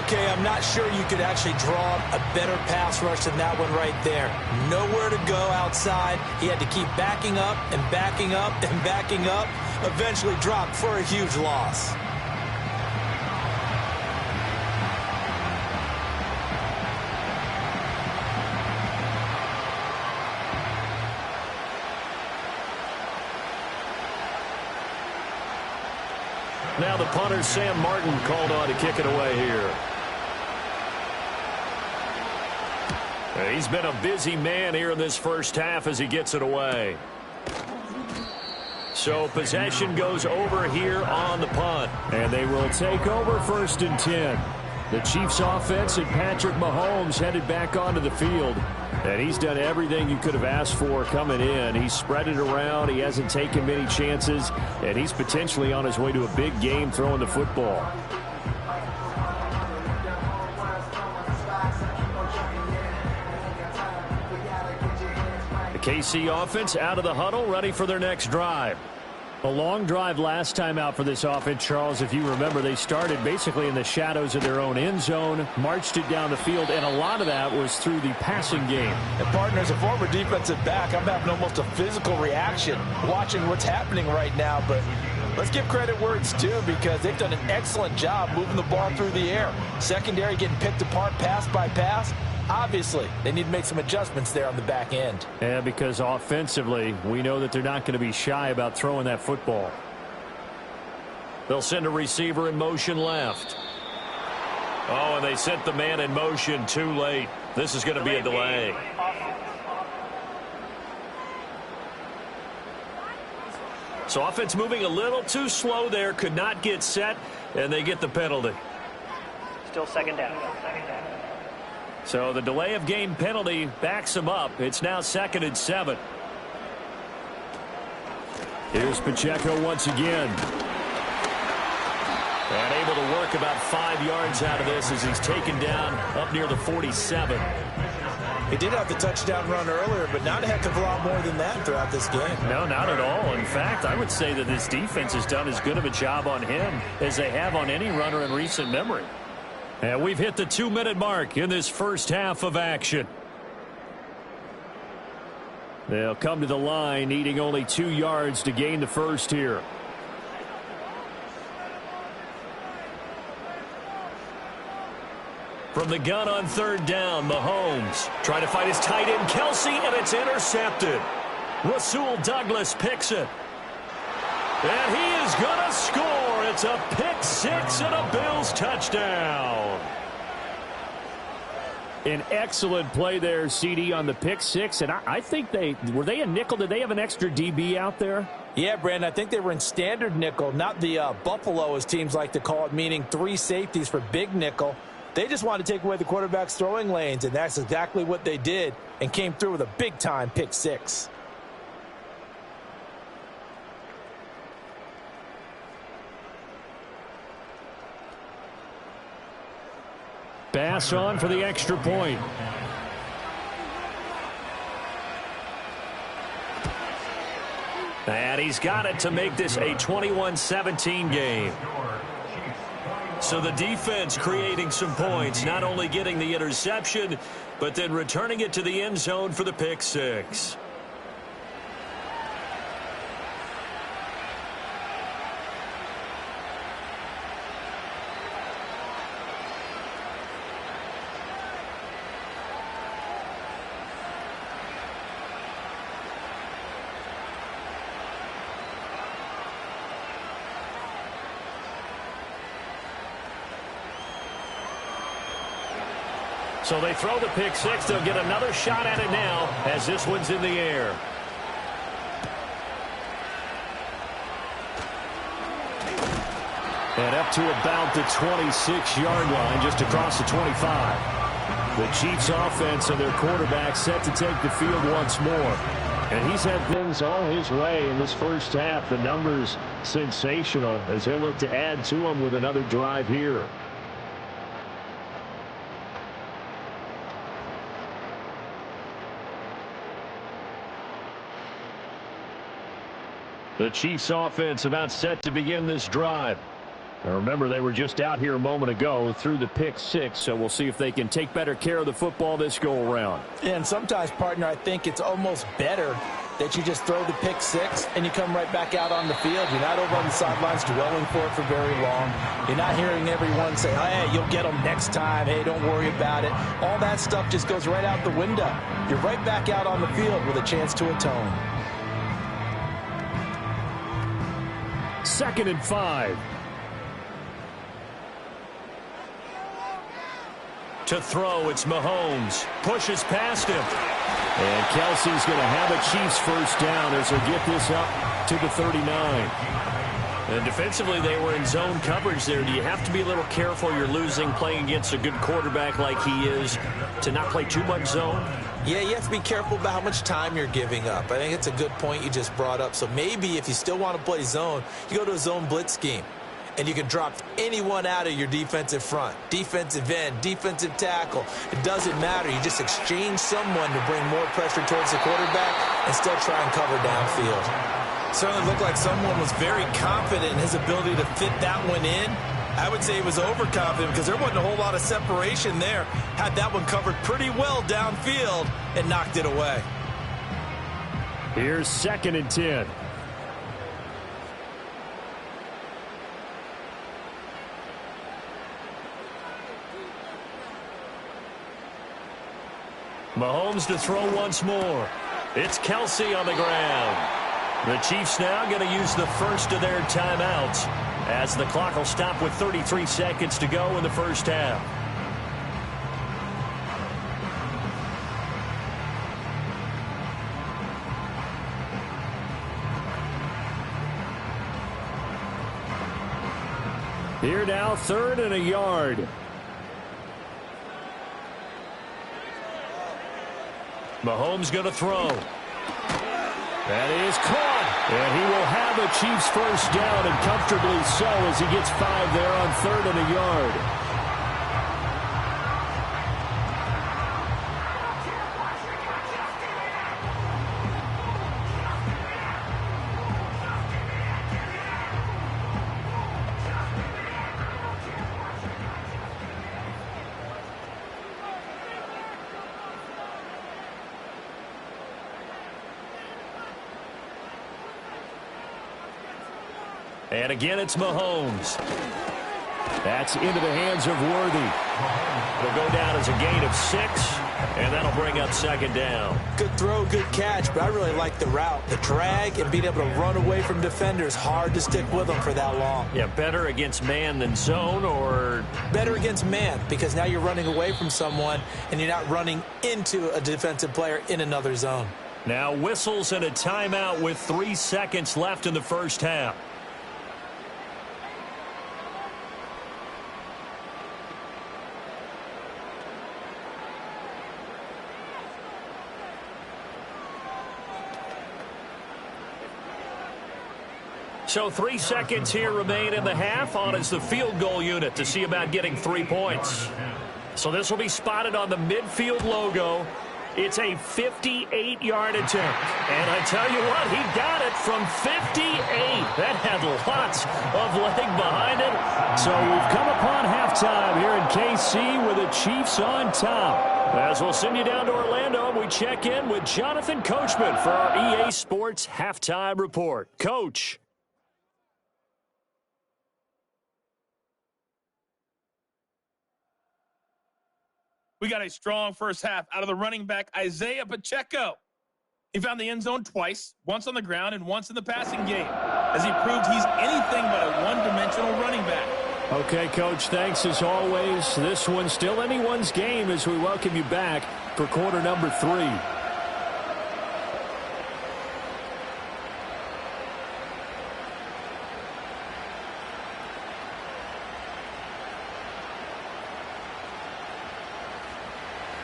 Okay, I'm not sure you could actually draw a better pass rush than that one right there. Nowhere to go outside. He had to keep backing up and backing up and backing up. Eventually dropped for a huge loss. Now the punter, Sam Martin, called on to kick it away here. He's been a busy man here in this 1st half as he gets it away. So possession goes over here on the punt. And they will take over 1st and 10. The Chiefs offense and Patrick Mahomes headed back onto the field. And he's done everything you could have asked for coming in. He's spread it around. He hasn't taken many chances. And he's potentially on his way to a big game throwing the football. The KC offense out of the huddle, ready for their next drive. A long drive last time out for this offense, Charles. If you remember, they started basically in the shadows of their own end zone, marched it down the field, and a lot of that was through the passing game. And partner, as a former defensive back, I'm having almost a physical reaction watching what's happening right now. But let's give credit where it's due, because they've done an excellent job moving the ball through the air. Secondary getting picked apart pass by pass. Obviously, they need to make some adjustments there on the back end. Yeah, because offensively, we know that they're not going to be shy about throwing that football. They'll send a receiver in motion left. Oh, and they sent the man in motion too late. This is going to be a delay. So offense moving a little too slow there, could not get set, and they get the penalty. Still second down. So the delay of game penalty backs them up. It's now 2nd and 7. Here's Pacheco once again. And able to work about 5 yards out of this as he's taken down up near the 47. He did have the touchdown run earlier, but not a heck of a lot more than that throughout this game. No, not at all. In fact, I would say that this defense has done as good of a job on him as they have on any runner in recent memory. And we've hit the 2-minute mark in this first half of action. They'll come to the line needing only 2 yards to gain the first here. From the gun on 3rd down, Mahomes trying to find his tight end, Kelsey, and it's intercepted. Rasul Douglas picks it. And he is going to score. It's a pick 6 and a Bills touchdown. An excellent play there, CD, on the pick 6. And I think were they a nickel? Did they have an extra DB out there? Yeah, Brandon, I think they were in standard nickel, not the Buffalo, as teams like to call it, meaning 3 safeties for big nickel. They just wanted to take away the quarterback's throwing lanes, and that's exactly what they did, and came through with a big-time pick 6. Pass on for the extra point. And he's got it to make this a 21-17 game. So the defense creating some points, not only getting the interception, but then returning it to the end zone for the pick 6. So they throw the pick 6. They'll get another shot at it now as this one's in the air. And up to about the 26-yard line, just across the 25. The Chiefs offense and their quarterback set to take the field once more. And he's had things all his way in this first half. The numbers sensational as they look to add to them with another drive here. The Chiefs offense about set to begin this drive. Now remember, they were just out here a moment ago through the pick 6, so we'll see if they can take better care of the football this go-around. And sometimes, partner, I think it's almost better that you just throw the pick 6 and you come right back out on the field. You're not over on the sidelines dwelling for it for very long. You're not hearing everyone say, hey, you'll get them next time. Hey, don't worry about it. All that stuff just goes right out the window. You're right back out on the field with a chance to atone. 2nd and 5. To throw, it's Mahomes. Pushes past him. And Kelsey's going to have a Chiefs first down as they get this up to the 39. And defensively, they were in zone coverage there. Do you have to be a little careful? You're losing playing against a good quarterback like he is to not play too much zone? Yeah, you have to be careful about how much time you're giving up. I think it's a good point you just brought up. So maybe if you still want to play zone, you go to a zone blitz scheme. And you can drop anyone out of your defensive front, defensive end, defensive tackle. It doesn't matter. You just exchange someone to bring more pressure towards the quarterback and still try and cover downfield. Certainly looked like someone was very confident in his ability to fit that one in. I would say he was overconfident because there wasn't a whole lot of separation there. Had that one covered pretty well downfield and knocked it away. Here's 2nd and 10. Mahomes to throw once more. It's Kelsey on the ground. The Chiefs now going to use the first of their timeouts as the clock will stop with 33 seconds to go in the first half. Here now, 3rd and a yard. Mahomes going to throw. That is caught. And he will have a Chiefs first down, and comfortably so, as he gets 5 there on 3rd and a yard. And again, it's Mahomes. That's into the hands of Worthy. It'll go down as a gain of 6, and that'll bring up 2nd down. Good throw, good catch, but I really like the route. The drag and being able to run away from defenders, hard to stick with them for that long. Yeah, better against man than zone, or? Better against man, because now you're running away from someone and you're not running into a defensive player in another zone. Now whistles and a timeout with 3 seconds left in the first half. So 3 seconds here remain in the half. On is the field goal unit to see about getting 3 points. So this will be spotted on the midfield logo. It's a 58-yard attempt. And I tell you what, he got it from 58. That had lots of leg behind it. So we've come upon halftime here in KC with the Chiefs on top. As we'll send you down to Orlando, we check in with Jonathan Coachman for our EA Sports Halftime Report. Coach. We got a strong first half out of the running back, Isaiah Pacheco. He found the end zone twice, once on the ground and once in the passing game, as he proved he's anything but a one-dimensional running back. Okay, Coach, thanks as always. This one's still anyone's game as we welcome you back for quarter number 3.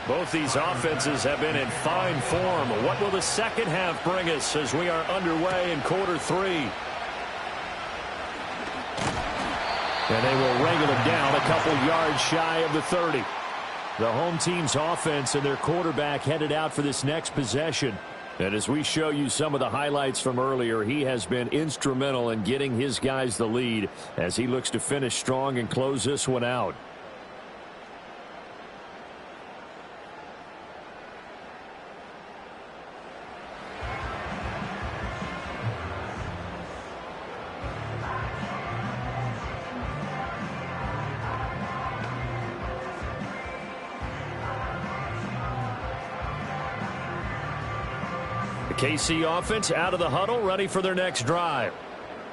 Both these offenses have been in fine form. What will the second half bring us as we are underway in quarter 3? And they will wrangle him down a couple yards shy of the 30. The home team's offense and their quarterback headed out for this next possession. And as we show you some of the highlights from earlier, he has been instrumental in getting his guys the lead as he looks to finish strong and close this one out. KC offense out of the huddle, ready for their next drive.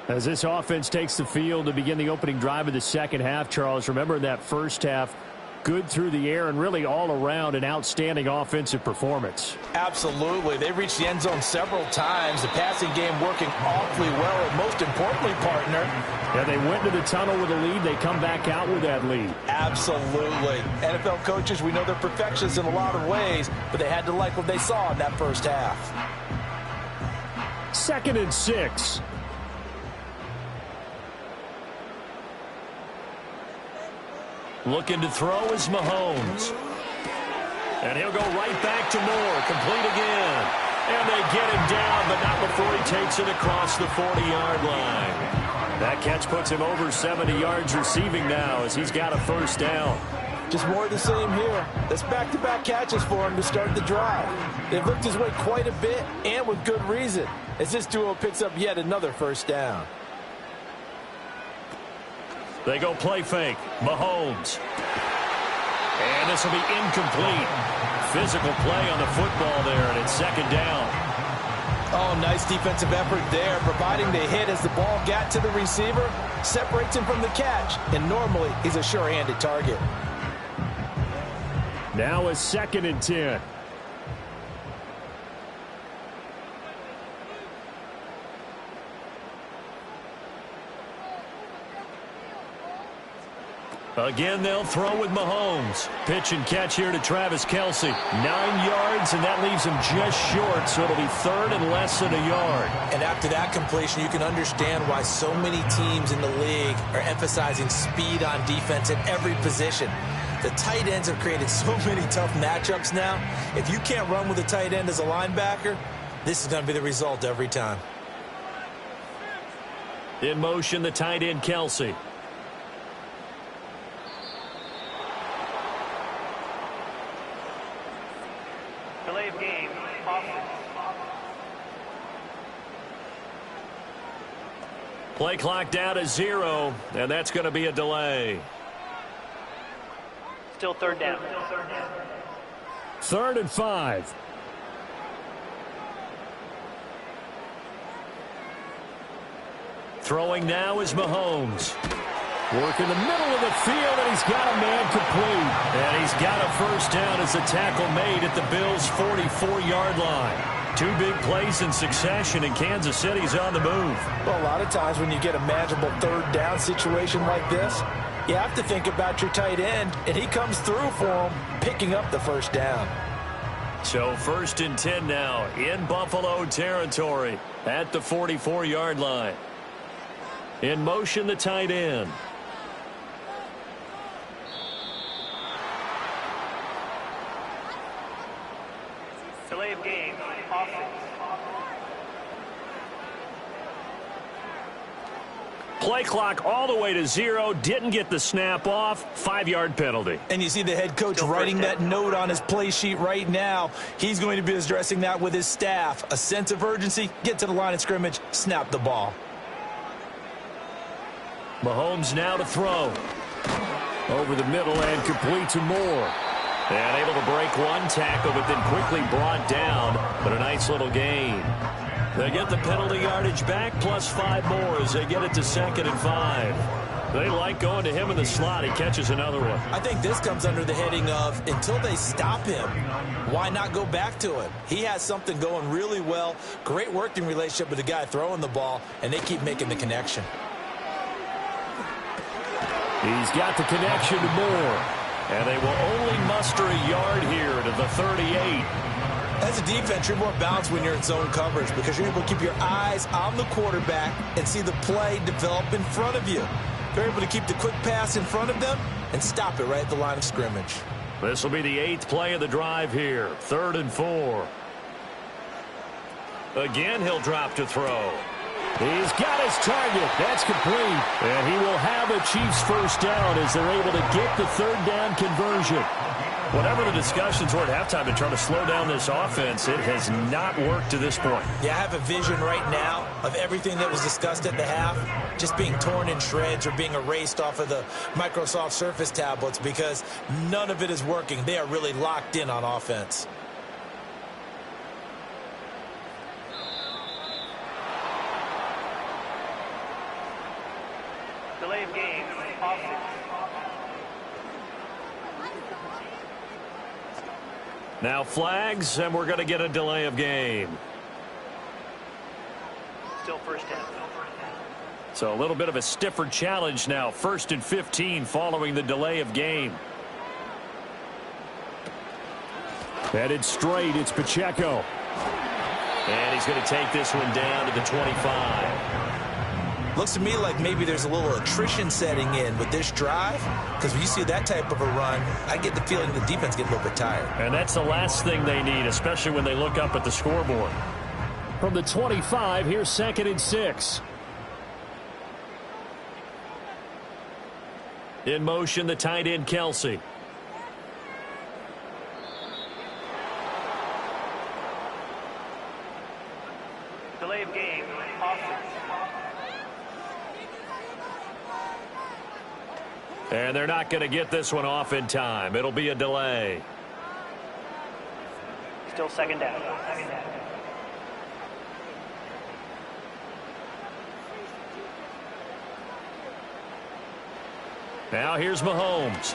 As this offense takes the field to begin the opening drive of the second half, Charles, remember in that first half, good through the air and really all around an outstanding offensive performance. Absolutely. They reached the end zone several times. The passing game working awfully well, and most importantly, partner. Yeah, they went to the tunnel with a lead. They come back out with that lead. Absolutely. NFL coaches, we know they're perfectionists in a lot of ways, but they had to like what they saw in that first half. 2nd and 6. Looking to throw is Mahomes. And he'll go right back to Moore. Complete again. And they get him down, but not before he takes it across the 40-yard line. That catch puts him over 70 yards receiving now as he's got a first down. Just more of the same here. That's back-to-back catches for him to start the drive. They've looked his way quite a bit, and with good reason, as this duo picks up yet another first down. They go play fake. Mahomes. And this will be incomplete. Physical play on the football there, and it's second down. Oh, nice defensive effort there, providing the hit as the ball got to the receiver, separates him from the catch, and normally he's a sure-handed target. Now a 2nd and 10. Again, they'll throw with Mahomes. Pitch and catch here to Travis Kelce. 9 yards, and that leaves him just short, so it'll be 3rd and less than a yard. And after that completion, you can understand why so many teams in the league are emphasizing speed on defense at every position. The tight ends have created so many tough matchups now. If you can't run with a tight end as a linebacker, this is going to be the result every time. In motion, the tight end, Kelce. Delay of game. Offense. Play clock down to 0, and that's going to be a delay. Still third down. 3rd and 5. Throwing now is Mahomes. Work in the middle of the field, and he's got a man complete. And he's got a first down as the tackle made at the Bills' 44-yard line. 2 big plays in succession, and Kansas City's on the move. Well, a lot of times when you get a manageable third down situation like this, you have to think about your tight end, and he comes through for him, picking up the first down. So 1st and 10 now in Buffalo territory at the 44-yard line. In motion, the tight end. Delay of game. Offense. Play clock all the way to 0. Didn't get the snap off. 5-yard penalty. And you see the head coach writing that note on his play sheet right now. He's going to be addressing that with his staff. A sense of urgency, get to the line of scrimmage, snap the ball. Mahomes now to throw. Over the middle and complete to Moore. And able to break one tackle, but then quickly brought down. But a nice little gain. They get the penalty yardage back, plus 5 more as they get it to 2nd and 5. They like going to him in the slot. He catches another one. I think this comes under the heading of, until they stop him, why not go back to it? He has something going really well. Great working relationship with the guy throwing the ball, and they keep making the connection. He's got the connection to Moore. And they will only muster a yard here to the 38. As a defense, you're more balanced when you're in zone coverage because you're able to keep your eyes on the quarterback and see the play develop in front of you. You're able to keep the quick pass in front of them and stop it right at the line of scrimmage. This will be the 8th play of the drive here. 3rd and 4. Again, he'll drop to throw. He's got his target. That's complete. And he will have a Chiefs first down as they're able to get the 3rd down conversion. Whatever the discussions were at halftime to try to slow down this offense, it has not worked to this point. Yeah, I have a vision right now of everything that was discussed at the half just being torn in shreds or being erased off of the Microsoft Surface tablets because none of it is working. They are really locked in on offense. Delay of game. Offense. Now flags, and we're going to get a delay of game. Still first down. So a little bit of a stiffer challenge now. 1st and 15 following the delay of game. Headed straight, it's Pacheco. And he's going to take this one down to the 25. Looks to me like maybe there's a little attrition setting in with this drive, because when you see that type of a run, I get the feeling the defense gets a little bit tired. And that's the last thing they need, especially when they look up at the scoreboard. From the 25, here's 2nd and 6. In motion, the tight end, Kelsey. Delay of game, offense. And they're not going to get this one off in time. It'll be a delay. Still second down. Now here's Mahomes.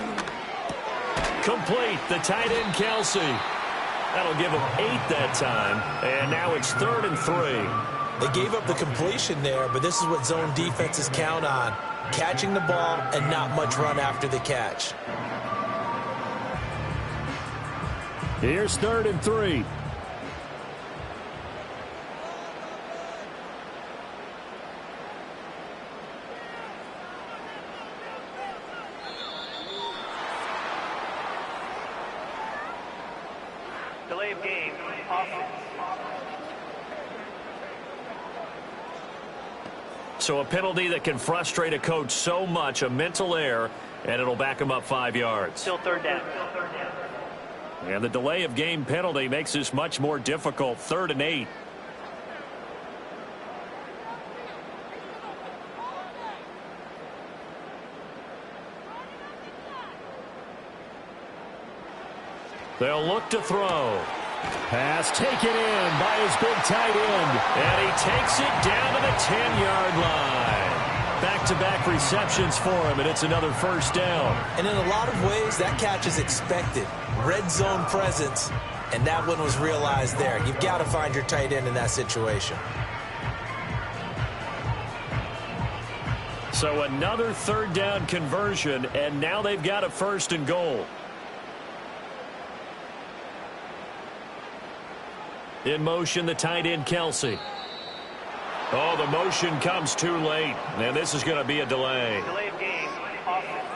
Complete. The tight end, Kelsey. That'll give him 8 that time. And now it's 3rd and 3. They gave up the completion there, but this is what zone defenses count on. Catching the ball and not much run after the catch. Here's 3rd and 3. Delay of game, offense. So a penalty that can frustrate a coach so much, a mental error, and it'll back him up 5 yards. Still third down. And the delay of game penalty makes this much more difficult. 3rd and 8. They'll look to throw. Pass taken in by his big tight end. And he takes it down to the 10-yard line. Back-to-back receptions for him, and it's another first down. And in a lot of ways, that catch is expected. Red zone presence, and that one was realized there. You've got to find your tight end in that situation. So another 3rd down conversion, and now they've got a 1st and goal. In motion, the tight end, Kelsey. Oh, the motion comes too late. And this is going to be a delay. Delay of game, offense.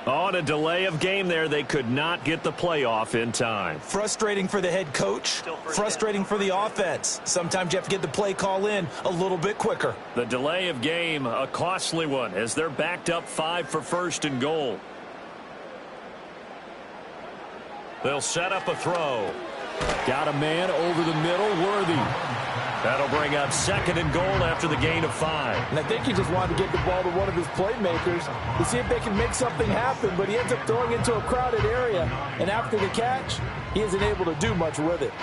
On a delay of game there, they could not get the play off in time. Frustrating for the head coach, frustrating for the offense. Sometimes you have to get the play call in a little bit quicker. The delay of game, a costly one, as they're backed up 5 for 1st and goal. They'll set up a throw. Got a man over the middle, Worthy. That'll bring up 2nd and goal after the gain of 5. And I think he just wanted to get the ball to one of his playmakers to see if they can make something happen, but he ends up throwing into a crowded area, and after the catch, he isn't able to do much with it.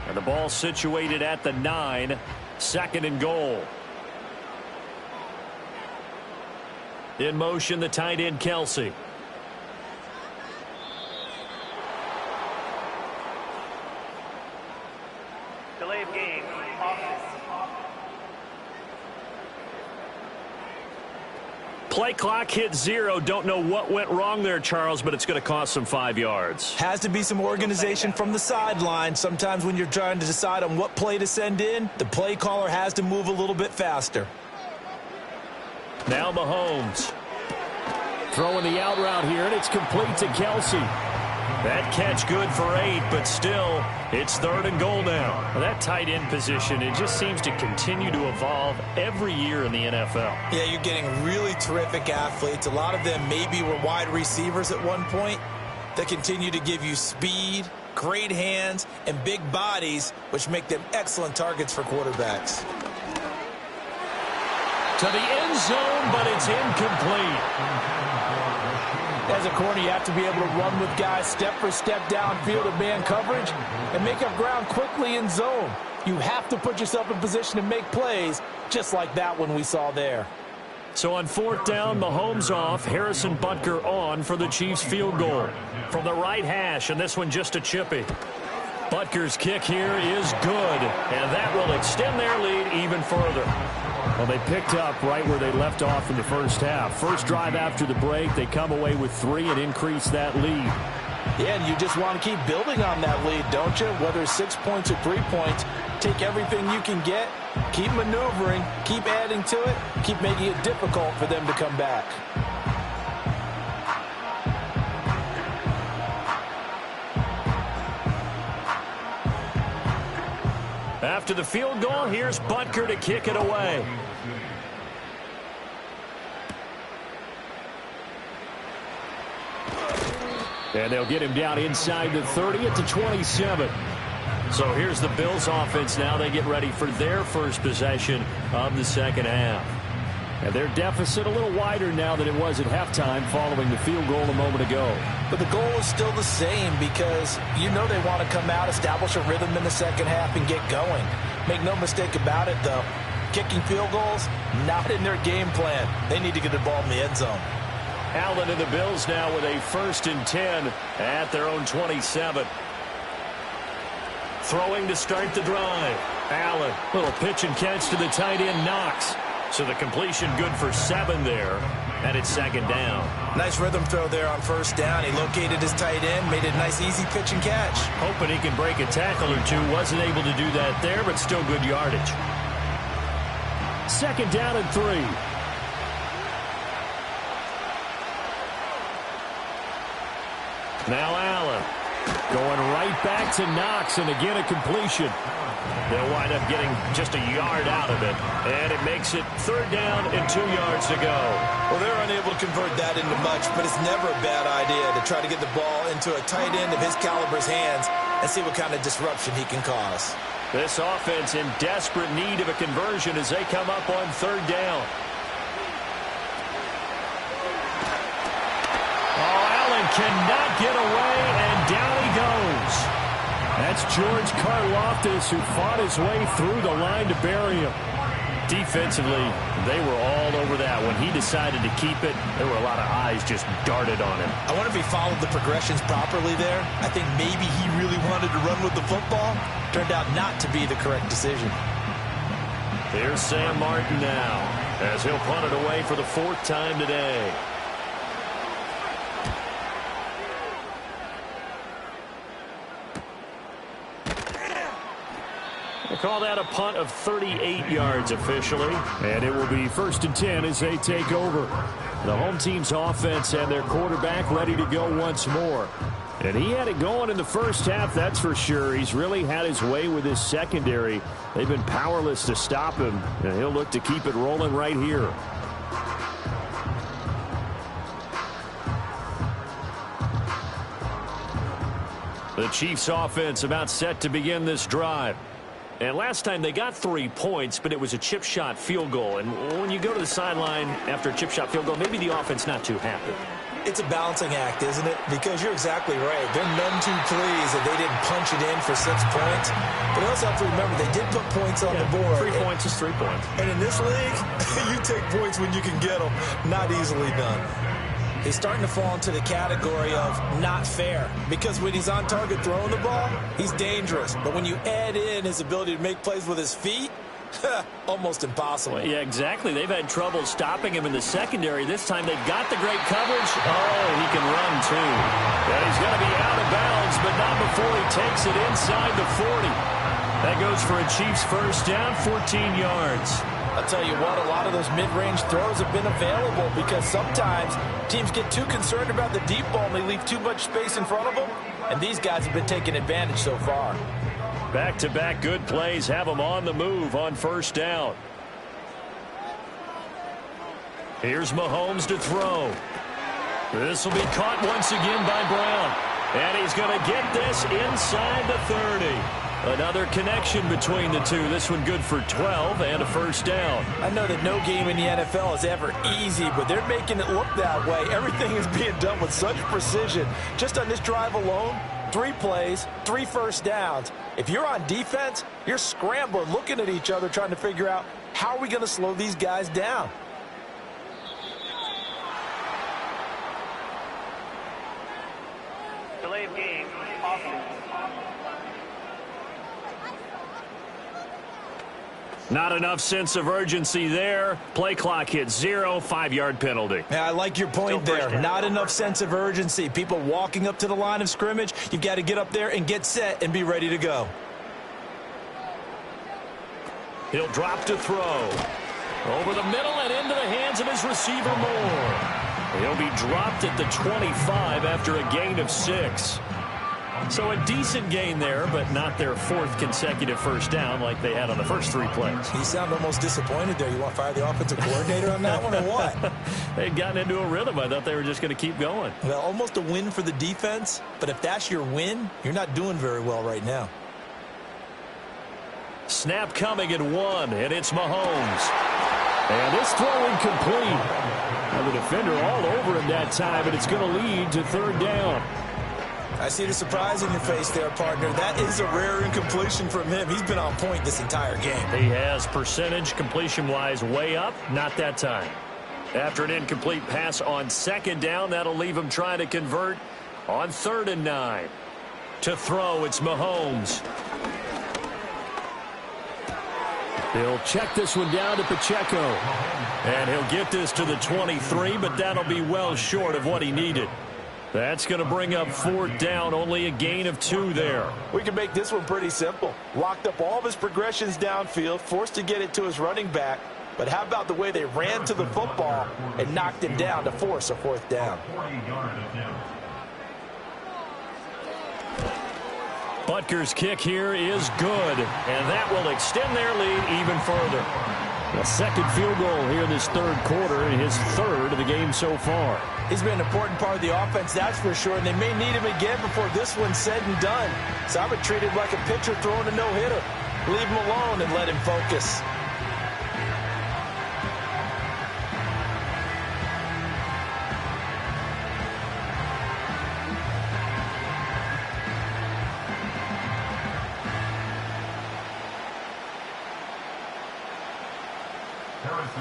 And the ball situated at the 9, 2nd and goal. In motion, the tight end, Kelsey. Delay of game, offense. Play clock hit 0. Don't know what went wrong there, Charles, but it's going to cost them 5 yards. Has to be some organization from the sideline. Sometimes when you're trying to decide on what play to send in, the play caller has to move a little bit faster. Now Mahomes. Throwing the out route here, and it's complete to Kelsey. That catch good for 8, but still, it's 3rd and goal now. That tight end position, it just seems to continue to evolve every year in the NFL. Yeah, you're getting really terrific athletes. A lot of them maybe were wide receivers at one point that continue to give you speed, great hands, and big bodies, which make them excellent targets for quarterbacks. To the end zone, but it's incomplete. As a corner, you have to be able to run with guys step for step downfield in man coverage and make up ground quickly in zone. You have to put yourself in position to make plays, just like that one we saw there. So on 4th down, Mahomes off, Harrison Butker on for the Chiefs field goal. From the right hash, and this one just a chippy. Butker's kick here is good, and that will extend their lead even further. Well, they picked up right where they left off in the first half. First drive after the break, they come away with 3 and increase that lead. Yeah, and you just want to keep building on that lead, don't you? Whether it's 6 points or 3 points, take everything you can get, keep maneuvering, keep adding to it, keep making it difficult for them to come back. After the field goal, here's Butker to kick it away. And they'll get him down inside the 30 at the 27. So here's the Bills offense now. They get ready for their first possession of the second half. And their deficit a little wider now than it was at halftime following the field goal a moment ago. But the goal is still the same because you know they want to come out, establish a rhythm in the second half, and get going. Make no mistake about it, though. Kicking field goals, not in their game plan. They need to get the ball in the end zone. Allen and the Bills now with a 1st and 10 at their own 27. Throwing to start the drive. Allen, little pitch and catch to the tight end, Knox. So the completion good for 7 there, and it's 2nd down. Nice rhythm throw there on 1st down. He located his tight end, made it a nice easy pitch and catch. Hoping he can break a tackle or two. Wasn't able to do that there, but still good yardage. 2nd down and 3. Now Allen going right back to Knox, and again a completion. They'll wind up getting just a yard out of it, and it makes it 3rd down and 2 yards to go. Well, they're unable to convert that into much, but it's never a bad idea to try to get the ball into a tight end of his caliber's hands and see what kind of disruption he can cause. This offense in desperate need of a conversion as they come up on 3rd down. Oh, Allen cannot get away, and down he goes. That's George Karlaftis, who fought his way through the line to bury him. Defensively, they were all over that. When he decided to keep it, there were a lot of eyes just darted on him. I wonder if he followed the progressions properly there. I think maybe he really wanted to run with the football. Turned out not to be the correct decision. Here's Sam Martin now, as he'll punt it away for the 4th time today. They call that a punt of 38 yards officially. And it will be 1st and 10 as they take over. The home team's offense and their quarterback ready to go once more. And he had it going in the first half, that's for sure. He's really had his way with his secondary. They've been powerless to stop him, and he'll look to keep it rolling right here. The Chiefs offense about set to begin this drive. And last time they got 3 points, but it was a chip shot field goal. And when you go to the sideline after a chip shot field goal, maybe the offense not too happy. It's a balancing act, isn't it? Because you're exactly right. They're none too pleased that they didn't punch it in for 6 points. But you also have to remember they did put points on the board. 3 points is 3 points. And in this league, you take points when you can get them. Not easily done. He's starting to fall into the category of not fair, because when he's on target throwing the ball, he's dangerous. But when you add in his ability to make plays with his feet, almost impossible. Well, yeah, exactly. They've had trouble stopping him in the secondary. This time they've got the great coverage. Oh, he can run too. And he's going to be out of bounds, but not before he takes it inside the 40. That goes for a Chiefs 1st down, 14 yards. I'll tell you what, a lot of those mid-range throws have been available because sometimes teams get too concerned about the deep ball and they leave too much space in front of them, and these guys have been taking advantage so far. Back-to-back good plays have them on the move on 1st down. Here's Mahomes to throw. This will be caught once again by Brown. And he's going to get this inside the 30. Another connection between the two. This one good for 12 and a 1st down. I know that no game in the NFL is ever easy, but they're making it look that way. Everything is being done with such precision. Just on this drive alone, 3 plays, 3 1st downs. If you're on defense, you're scrambling, looking at each other, trying to figure out how are we going to slow these guys down. Delay of game, offense. Not enough sense of urgency there. Play clock hits 0, 5-yard penalty. Yeah, I like your point there. Not enough sense of urgency. People walking up to the line of scrimmage, you've got to get up there and get set and be ready to go. He'll drop to throw. Over the middle and into the hands of his receiver Moore. He'll be dropped at the 25 after a gain of 6. So a decent gain there, but not their 4th consecutive first down like they had on the first 3 plays. You sound almost disappointed there. You want to fire the offensive coordinator on that one or what? They'd gotten into a rhythm. I thought they were just going to keep going. Well, almost a win for the defense, but if that's your win, you're not doing very well right now. Snap coming at 1, and it's Mahomes. And this throw incomplete. Now the defender all over him that time, and it's going to lead to 3rd down. I see the surprise in your face there, partner. That is a rare incompletion from him. He's been on point this entire game. He has percentage completion-wise way up, not that time. After an incomplete pass on 2nd down, that'll leave him trying to convert on 3rd and 9. To throw, it's Mahomes. He'll check this one down to Pacheco. And he'll get this to the 23, but that'll be well short of what he needed. That's going to bring up 4th down, only a gain of 2 there. We can make this one pretty simple. Locked up all of his progressions downfield, forced to get it to his running back. But how about the way they ran to the football and knocked him down to force a 4th down? Butker's kick here is good, and that will extend their lead even further. A 2nd field goal here in this 3rd quarter, and his 3rd of the game so far. He's been an important part of the offense, that's for sure, and they may need him again before this one's said and done. So I would treat him like a pitcher throwing a no-hitter. Leave him alone and let him focus.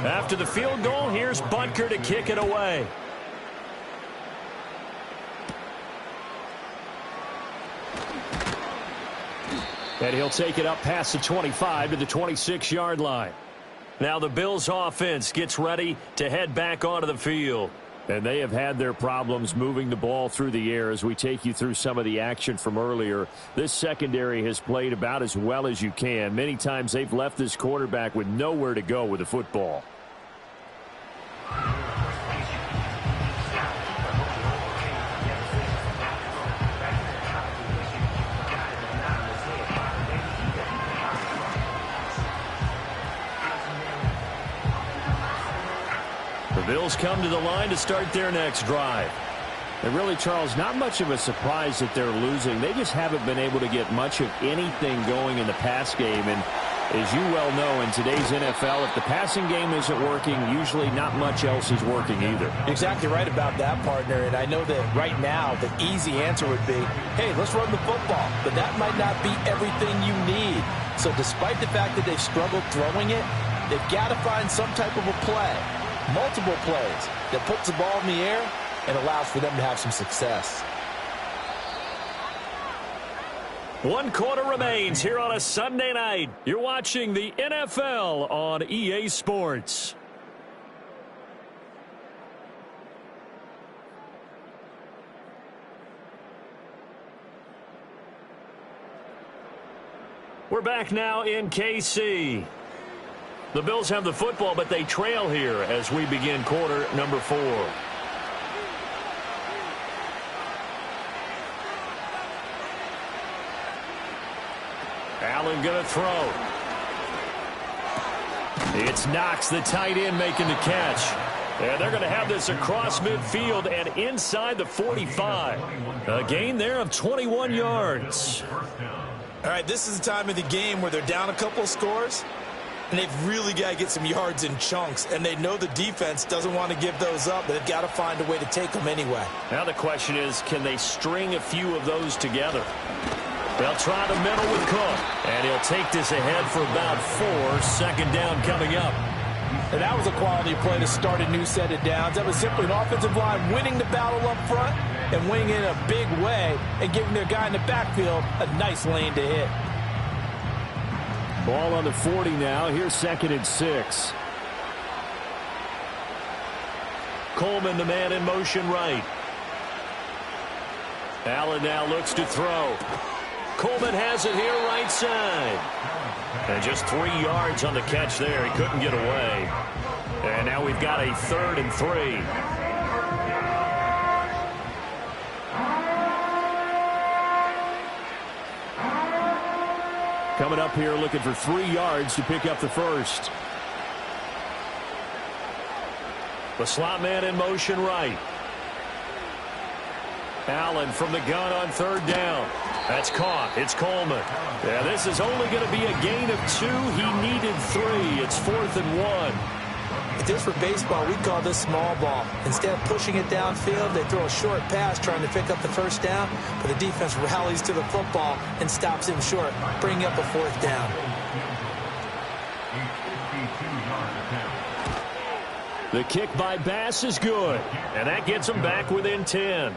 After the field goal, here's Butker to kick it away. And he'll take it up past the 25 to the 26-yard line. Now the Bills offense gets ready to head back onto the field. And they have had their problems moving the ball through the air as we take you through some of the action from earlier. This secondary has played about as well as you can. Many times they've left this quarterback with nowhere to go with the football. The Bills come to the line to start their next drive. And really, Charles, not much of a surprise that they're losing. They just haven't been able to get much of anything going in the pass game. And as you well know, in today's NFL, if the passing game isn't working, usually not much else is working either. Exactly right about that, partner. And I know that right now the easy answer would be, hey, let's run the football. But that might not be everything you need. So despite the fact that they've struggled throwing it, they've got to find some type of a play. Multiple plays that puts the ball in the air and allows for them to have some success. 1 quarter remains here on a Sunday night. You're watching the NFL on EA Sports. We're back now in KC. The Bills have the football, but they trail here as we begin quarter number 4. Allen going to throw. It's Knox, the tight end, making the catch. And they're going to have this across midfield and inside the 45. A gain there of 21 yards. All right, this is the time of the game where they're down a couple of scores, and they've really got to get some yards in chunks, and they know the defense doesn't want to give those up, but they've got to find a way to take them anyway. Now the question is, can they string a few of those together? They'll try the middle with Cook, and he'll take this ahead for about 4. 2nd down coming up. And that was a quality play to start a new set of downs. That was simply an offensive line winning the battle up front and winning in a big way and giving their guy in the backfield a nice lane to hit. Ball on the 40 now. Here's 2nd and 6. Coleman, the man in motion right. Allen now looks to throw. Coleman has it here right side. And just 3 yards on the catch there. He couldn't get away. And now we've got a 3rd and 3. Coming up here looking for 3 yards to pick up the first. The slot man in motion right. Allen from the gun on 3rd down. That's caught. It's Coleman. Yeah, this is only going to be a gain of 2. He needed 3. It's 4th and 1. If this were baseball, we'd call this small ball. Instead of pushing it downfield, they throw a short pass trying to pick up the first down, but the defense rallies to the football and stops him short, bringing up a 4th down. The kick by Bass is good. And that gets them back within 10.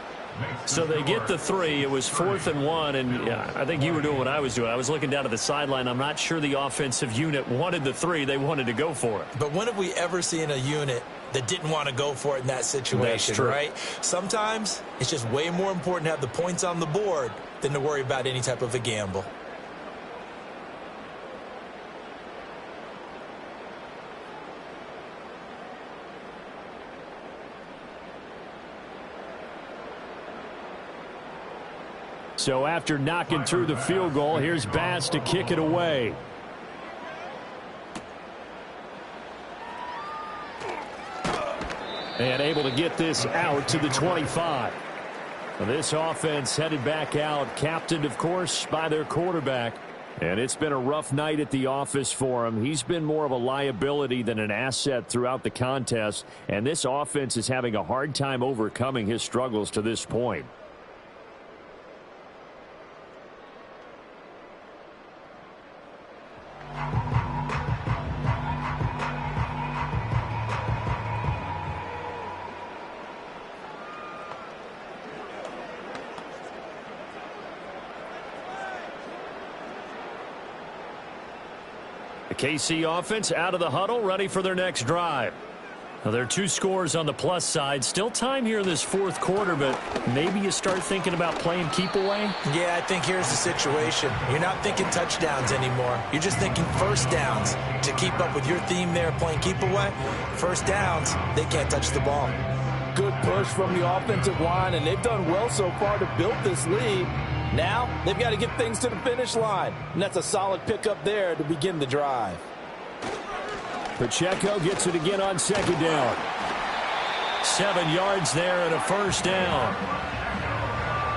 So they get the 3. It was 4th and 1, and yeah, I think you were doing what I was doing. I was looking down at the sideline. I'm not sure the offensive unit wanted the 3. They wanted to go for it. But when have we ever seen a unit that didn't want to go for it in that situation, right? Sometimes it's just way more important to have the points on the board than to worry about any type of a gamble. So after knocking through the field goal, here's Bass to kick it away. And able to get this out to the 25. This offense headed back out, captained, of course, by their quarterback. And it's been a rough night at the office for him. He's been more of a liability than an asset throughout the contest. And this offense is having a hard time overcoming his struggles to this point. The KC offense out of the huddle, ready for their next drive. Now, there are 2 scores on the plus side. Still time here in this 4th quarter, but maybe you start thinking about playing keep away? Yeah, I think here's the situation. You're not thinking touchdowns anymore. You're just thinking first downs. To keep up with your theme there, playing keep away, first downs, they can't touch the ball. Good push from the offensive line, and they've done well so far to build this lead. Now, they've got to get things to the finish line, and that's a solid pickup there to begin the drive. Pacheco gets it again on 2nd down. 7 yards there and a first down.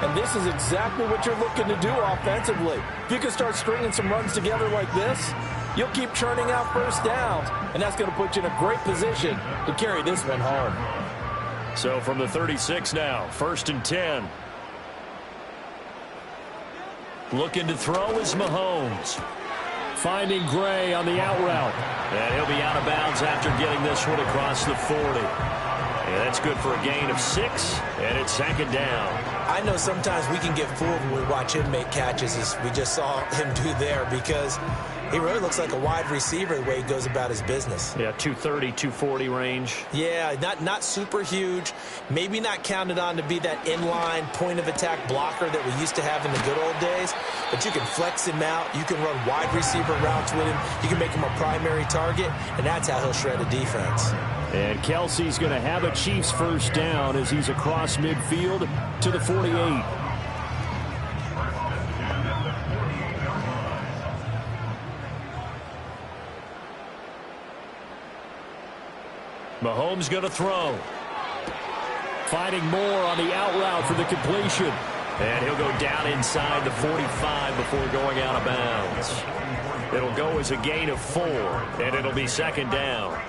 And this is exactly what you're looking to do offensively. If you can start stringing some runs together like this, you'll keep churning out first downs, and that's going to put you in a great position to carry this one home. So from the 36 now, 1st and 10. Looking to throw is Mahomes. Finding Gray on the out route. And he'll be out of bounds after getting this one across the 40. And that's good for a gain of 6, and it's 2nd down. I know sometimes we can get fooled when we watch him make catches, as we just saw him do there, because he really looks like a wide receiver the way he goes about his business. Yeah, 230, 240 range. Yeah, not super huge. Maybe not counted on to be that inline point-of-attack blocker that we used to have in the good old days. But you can flex him out. You can run wide receiver routes with him. You can make him a primary target, and that's how he'll shred a defense. And Kelsey's going to have a Chiefs first down as he's across midfield to the 48. Mahomes going to throw. Finding Moore on the out route for the completion. And he'll go down inside the 45 before going out of bounds. It'll go as a gain of 4, and it'll be 2nd down.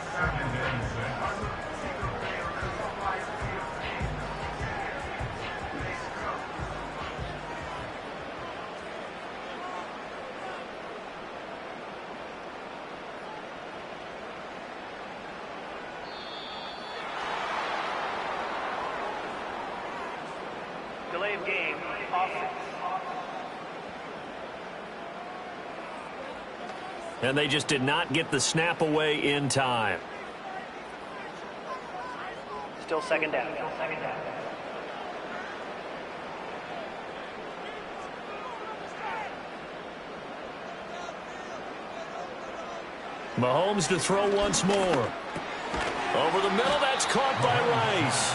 Delay of game, offense. And they just did not get the snap away in time. Still second down. Mahomes to throw once more. Over the middle, that's caught by Rice.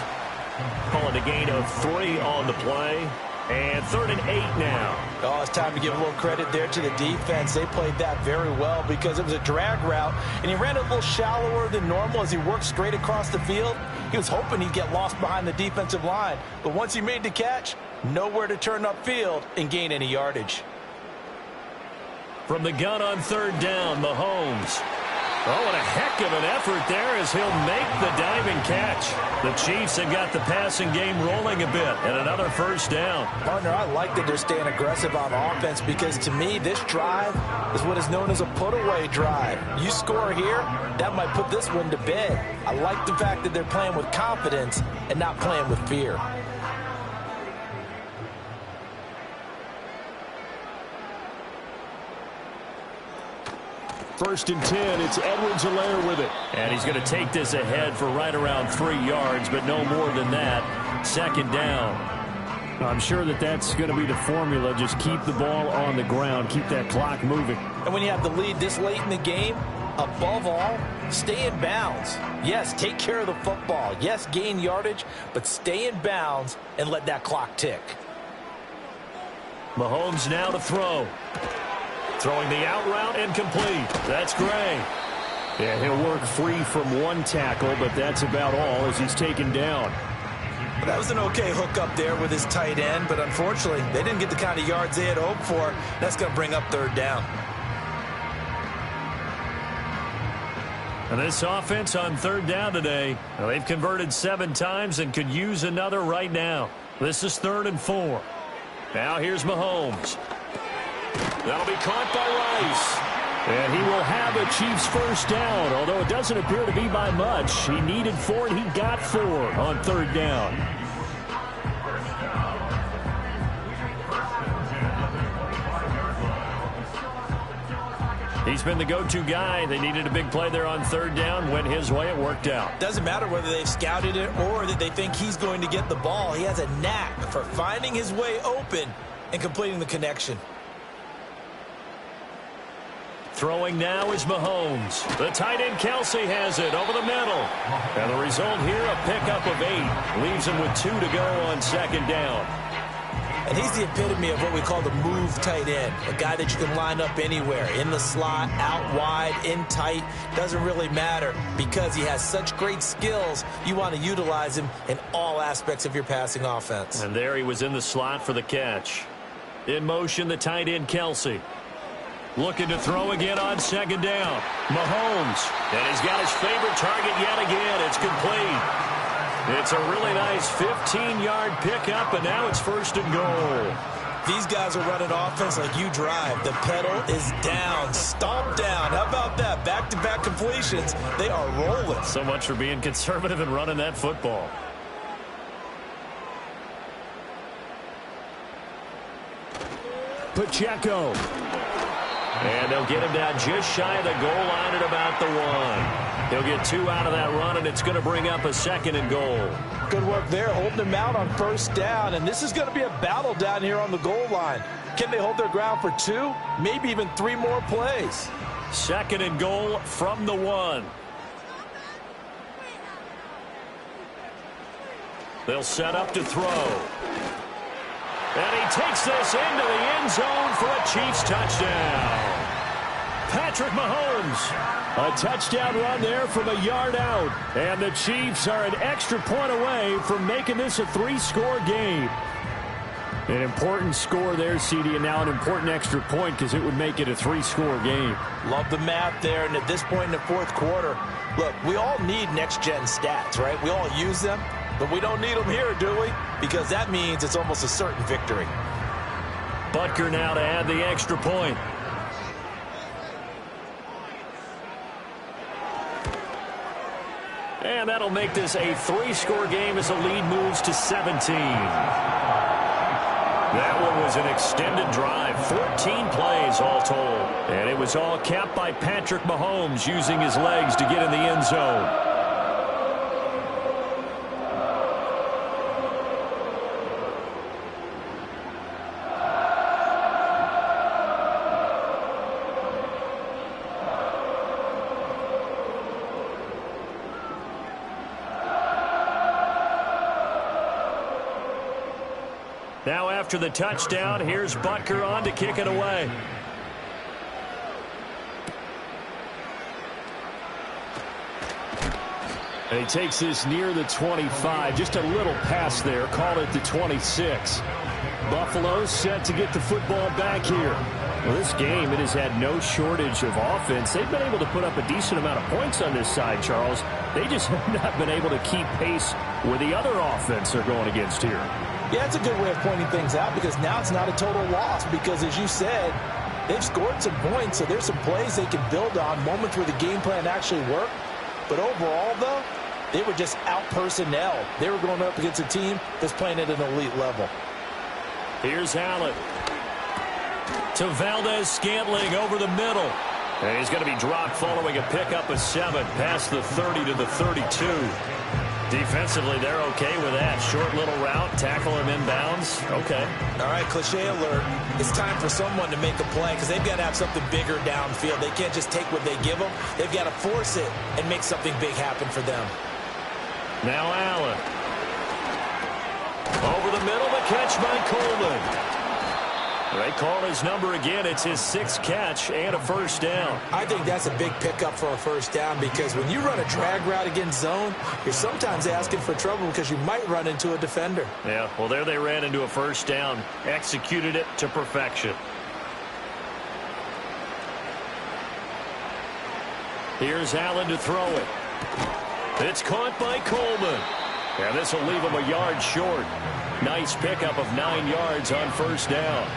Calling a gain of 3 on the play. And 3rd and 8 now. Oh, it's time to give a little credit there to the defense. They played that very well because it was a drag route, and he ran it a little shallower than normal as he worked straight across the field. He was hoping he'd get lost behind the defensive line, but once he made the catch, nowhere to turn upfield and gain any yardage. From the gun on 3rd down, Mahomes. Oh, and a heck of an effort there as he'll make the diving catch. The Chiefs have got the passing game rolling a bit, and another 1st down. Partner, I like that they're staying aggressive on offense because, to me, this drive is what is known as a put-away drive. You score here, that might put this one to bed. I like the fact that they're playing with confidence and not playing with fear. First and 10, it's Edwards-Helaire with it. And he's going to take this ahead for right around 3 yards, but no more than that. 2nd down. I'm sure that that's going to be the formula. Just keep the ball on the ground. Keep that clock moving. And when you have the lead this late in the game, above all, stay in bounds. Yes, take care of the football. Yes, gain yardage, but stay in bounds and let that clock tick. Mahomes now to throw. Throwing the out route incomplete. That's Gray. Yeah, he'll work free from one tackle, but that's about all as he's taken down. That was an okay hook up there with his tight end, but unfortunately, they didn't get the kind of yards they had hoped for. That's going to bring up 3rd down. And this offense on 3rd down today, well, they've converted 7 times and could use another right now. This is 3rd and 4. Now here's Mahomes. That'll be caught by Rice. And he will have a Chiefs 1st down, although it doesn't appear to be by much. He needed 4, and he got 4 on 3rd down. He's been the go-to guy. They needed a big play there on 3rd down. Went his way. It worked out. Doesn't matter whether they've scouted it or that they think he's going to get the ball. He has a knack for finding his way open and completing the connection. Throwing now is Mahomes. The tight end Kelsey has it over the middle. And the result here, a pickup of 8. Leaves him with 2 to go on 2nd down. And he's the epitome of what we call the move tight end. A guy that you can line up anywhere. In the slot, out wide, in tight. Doesn't really matter because he has such great skills. You want to utilize him in all aspects of your passing offense. And there he was in the slot for the catch. In motion, the tight end Kelsey. Looking to throw again on 2nd down. Mahomes. And he's got his favorite target yet again. It's complete. It's a really nice 15-yard pickup, and now it's 1st and goal. These guys are running offense like you drive. The pedal is down, stomp down. How about that? Back-to-back completions. They are rolling. So much for being conservative and running that football. Pacheco. And they'll get him down just shy of the goal line at about the 1. He'll get 2 out of that run, and it's going to bring up a 2nd and goal. Good work there, holding him out on 1st down, and this is going to be a battle down here on the goal line. Can they hold their ground for 2, maybe even 3 more plays? 2nd and goal from the 1. They'll set up to throw. And he takes this into the end zone for a Chiefs touchdown. Patrick Mahomes. A touchdown run there from a yard out. And the Chiefs are an extra point away from making this a 3-score game. An important score there, CD, and now an important extra point because it would make it a 3-score game. Love the math there, and at this point in the 4th quarter, look, we all need next-gen stats, right? We all use them, but we don't need them here, do we? Because that means it's almost a certain victory. Butker now to add the extra point. And that'll make this a 3-score game as the lead moves to 17. That one was an extended drive, 14 plays all told. And it was all capped by Patrick Mahomes using his legs to get in the end zone. Now after the touchdown, here's Butker on to kick it away. And he takes this near the 25. Just a little pass there. Call it the 26. Buffalo set to get the football back here. Well, this game, it has had no shortage of offense. They've been able to put up a decent amount of points on this side, Charles. They just have not been able to keep pace with the other offense they're going against here. Yeah, it's a good way of pointing things out because now it's not a total loss because, as you said, they've scored some points, so there's some plays they can build on, moments where the game plan actually worked. But overall, though, they were just out-personnel. They were going up against a team that's playing at an elite level. Here's Allen. To Valdez-Scantling over the middle. And he's going to be dropped following a pickup of 7 past the 30 to the 32. Defensively, they're okay with that. Short little route, tackle him inbounds. Okay. All right, cliche alert. It's time for someone to make a play because they've got to have something bigger downfield. They can't just take what they give them. They've got to force it and make something big happen for them. Now Allen. Over the middle, the catch by Coleman. They call his number again. It's his 6th catch and a first down. I think that's a big pickup for a first down because when you run a drag route against zone, you're sometimes asking for trouble because you might run into a defender. Yeah, well, there they ran into a first down. Executed it to perfection. Here's Allen to throw it. It's caught by Coleman. And this will leave him a yard short. Nice pickup of 9 yards on first down.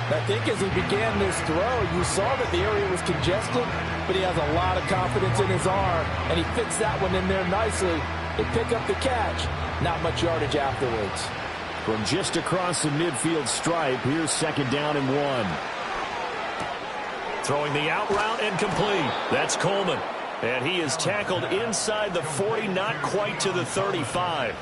I think as he began this throw, you saw that the area was congested, but he has a lot of confidence in his arm, and he fits that one in there nicely. They pick up the catch. Not much yardage afterwards. From just across the midfield stripe, here's 2nd down and 1. Throwing the out route and complete. That's Coleman. And he is tackled inside the 40, not quite to the 35.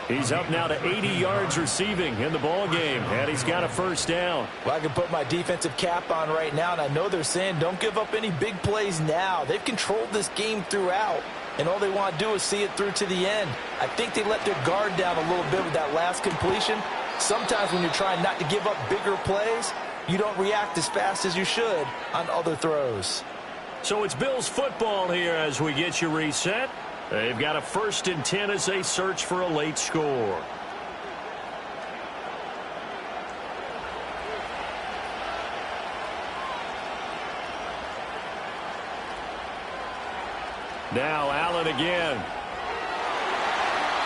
He's up now to 80 yards receiving in the ball game, and he's got a first down. Well, I can put my defensive cap on right now, and I know they're saying don't give up any big plays now. They've controlled this game throughout, and all they want to do is see it through to the end. I think they let their guard down a little bit with that last completion. Sometimes when you're trying not to give up bigger plays, you don't react as fast as you should on other throws. So it's Bills football here as we get you reset. They've got a 1st and 10 as they search for a late score. Now Allen again.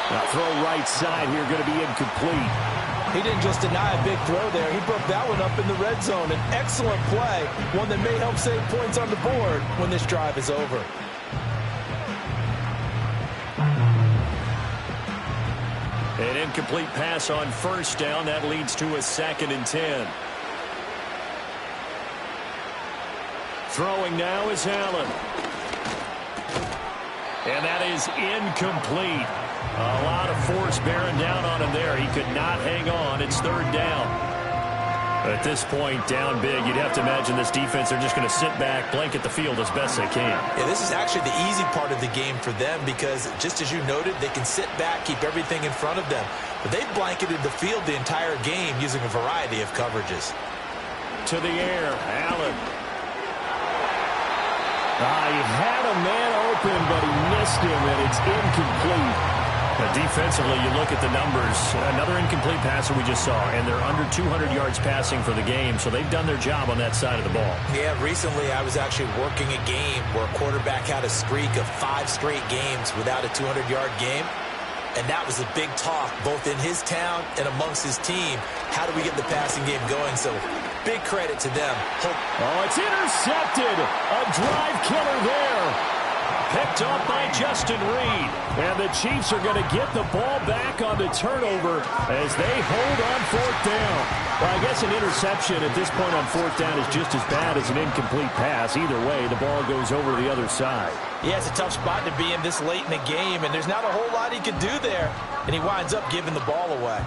Now throw right side here, going to be incomplete. He didn't just deny a big throw there. He broke that one up in the red zone. An excellent play, one that may help save points on the board when this drive is over. An incomplete pass on first down. That leads to a 2nd and 10. Throwing now is Allen. And that is incomplete. A lot of force bearing down on him there. He could not hang on. It's 3rd down. At this point, down big, you'd have to imagine this defense, they're just going to sit back, blanket the field as best they can. Yeah, this is actually the easy part of the game for them because, just as you noted, they can sit back, keep everything in front of them. But they've blanketed the field the entire game using a variety of coverages. To the air, Allen. He had a man open, but he missed him, and it's incomplete. Defensively, you look at the numbers. Another incomplete passer we just saw, and they're under 200 yards passing for the game, so they've done their job on that side of the ball. Yeah, recently I was actually working a game where a quarterback had a streak of 5 straight games without a 200-yard game, and that was a big talk both in his town and amongst his team. How do we get the passing game going? So big credit to them. Oh, it's intercepted. A drive killer there. picked off by Justin Reed. And the Chiefs are going to get the ball back on the turnover as they hold on fourth down. Well, I guess an interception at this point on fourth down is just as bad as an incomplete pass. Either way, the ball goes over to the other side. Yeah, it's a tough spot to be in this late in the game, and there's not a whole lot he could do there. And he winds up giving the ball away.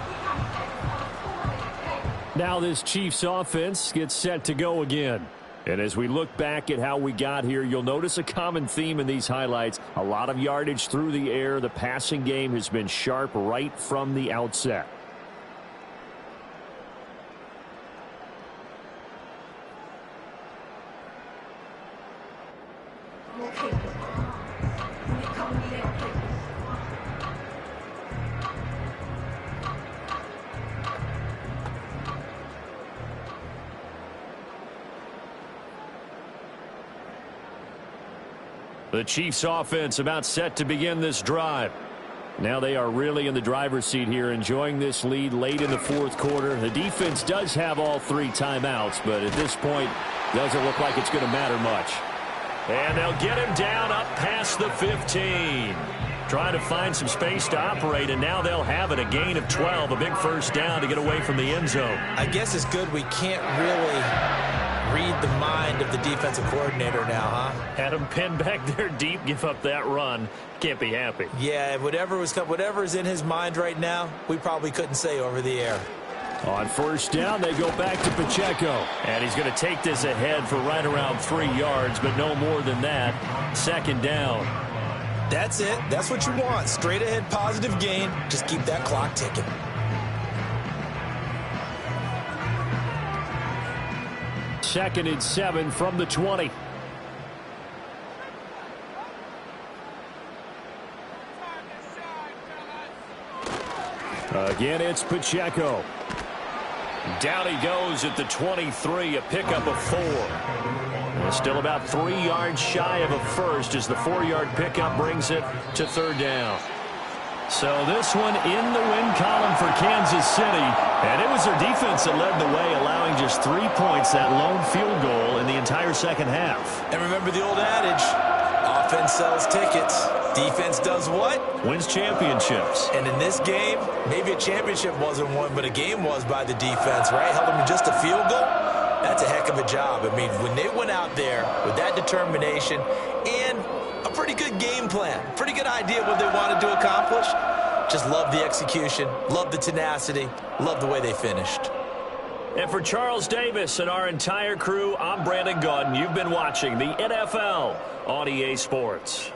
Now this Chiefs offense gets set to go again. And as we look back at how we got here, you'll notice a common theme in these highlights. A lot of yardage through the air. The passing game has been sharp right from the outset. The Chiefs offense about set to begin this drive. Now they are really in the driver's seat here, enjoying this lead late in the fourth quarter. The defense does have all 3 timeouts, but at this point, doesn't look like it's going to matter much. And they'll get him down up past the 15. Trying to find some space to operate, and now they'll have it. A gain of 12, a big first down to get away from the end zone. I guess it's good we can't really read the mind of the defensive coordinator now, huh? Had him pinned back there deep, give up that run. Can't be happy. Yeah, whatever's in his mind right now, we probably couldn't say over the air. On first down, they go back to Pacheco. And he's going to take this ahead for right around 3 yards, but no more than that. Second down. That's it. That's what you want. Straight ahead positive gain. Just keep that clock ticking. Second and 7 from the 20. Again, it's Pacheco. Down he goes at the 23, a pickup of 4. And still about 3 yards shy of a first as the 4-yard pickup brings it to third down. So this one in the win column for Kansas City. And it was their defense that led the way, allowing just 3 points, that lone field goal in the entire second half. And remember the old adage, offense sells tickets. Defense does what? Wins championships. And in this game, maybe a championship wasn't won, but a game was by the defense, right? Held them to just a field goal. That's a heck of a job. I mean, when they went out there with that determination and a pretty good game plan, pretty good idea of what they wanted to accomplish, just love the execution, love the tenacity, love the way they finished. And for Charles Davis and our entire crew, I'm Brandon Gaudin. You've been watching the NFL on EA Sports.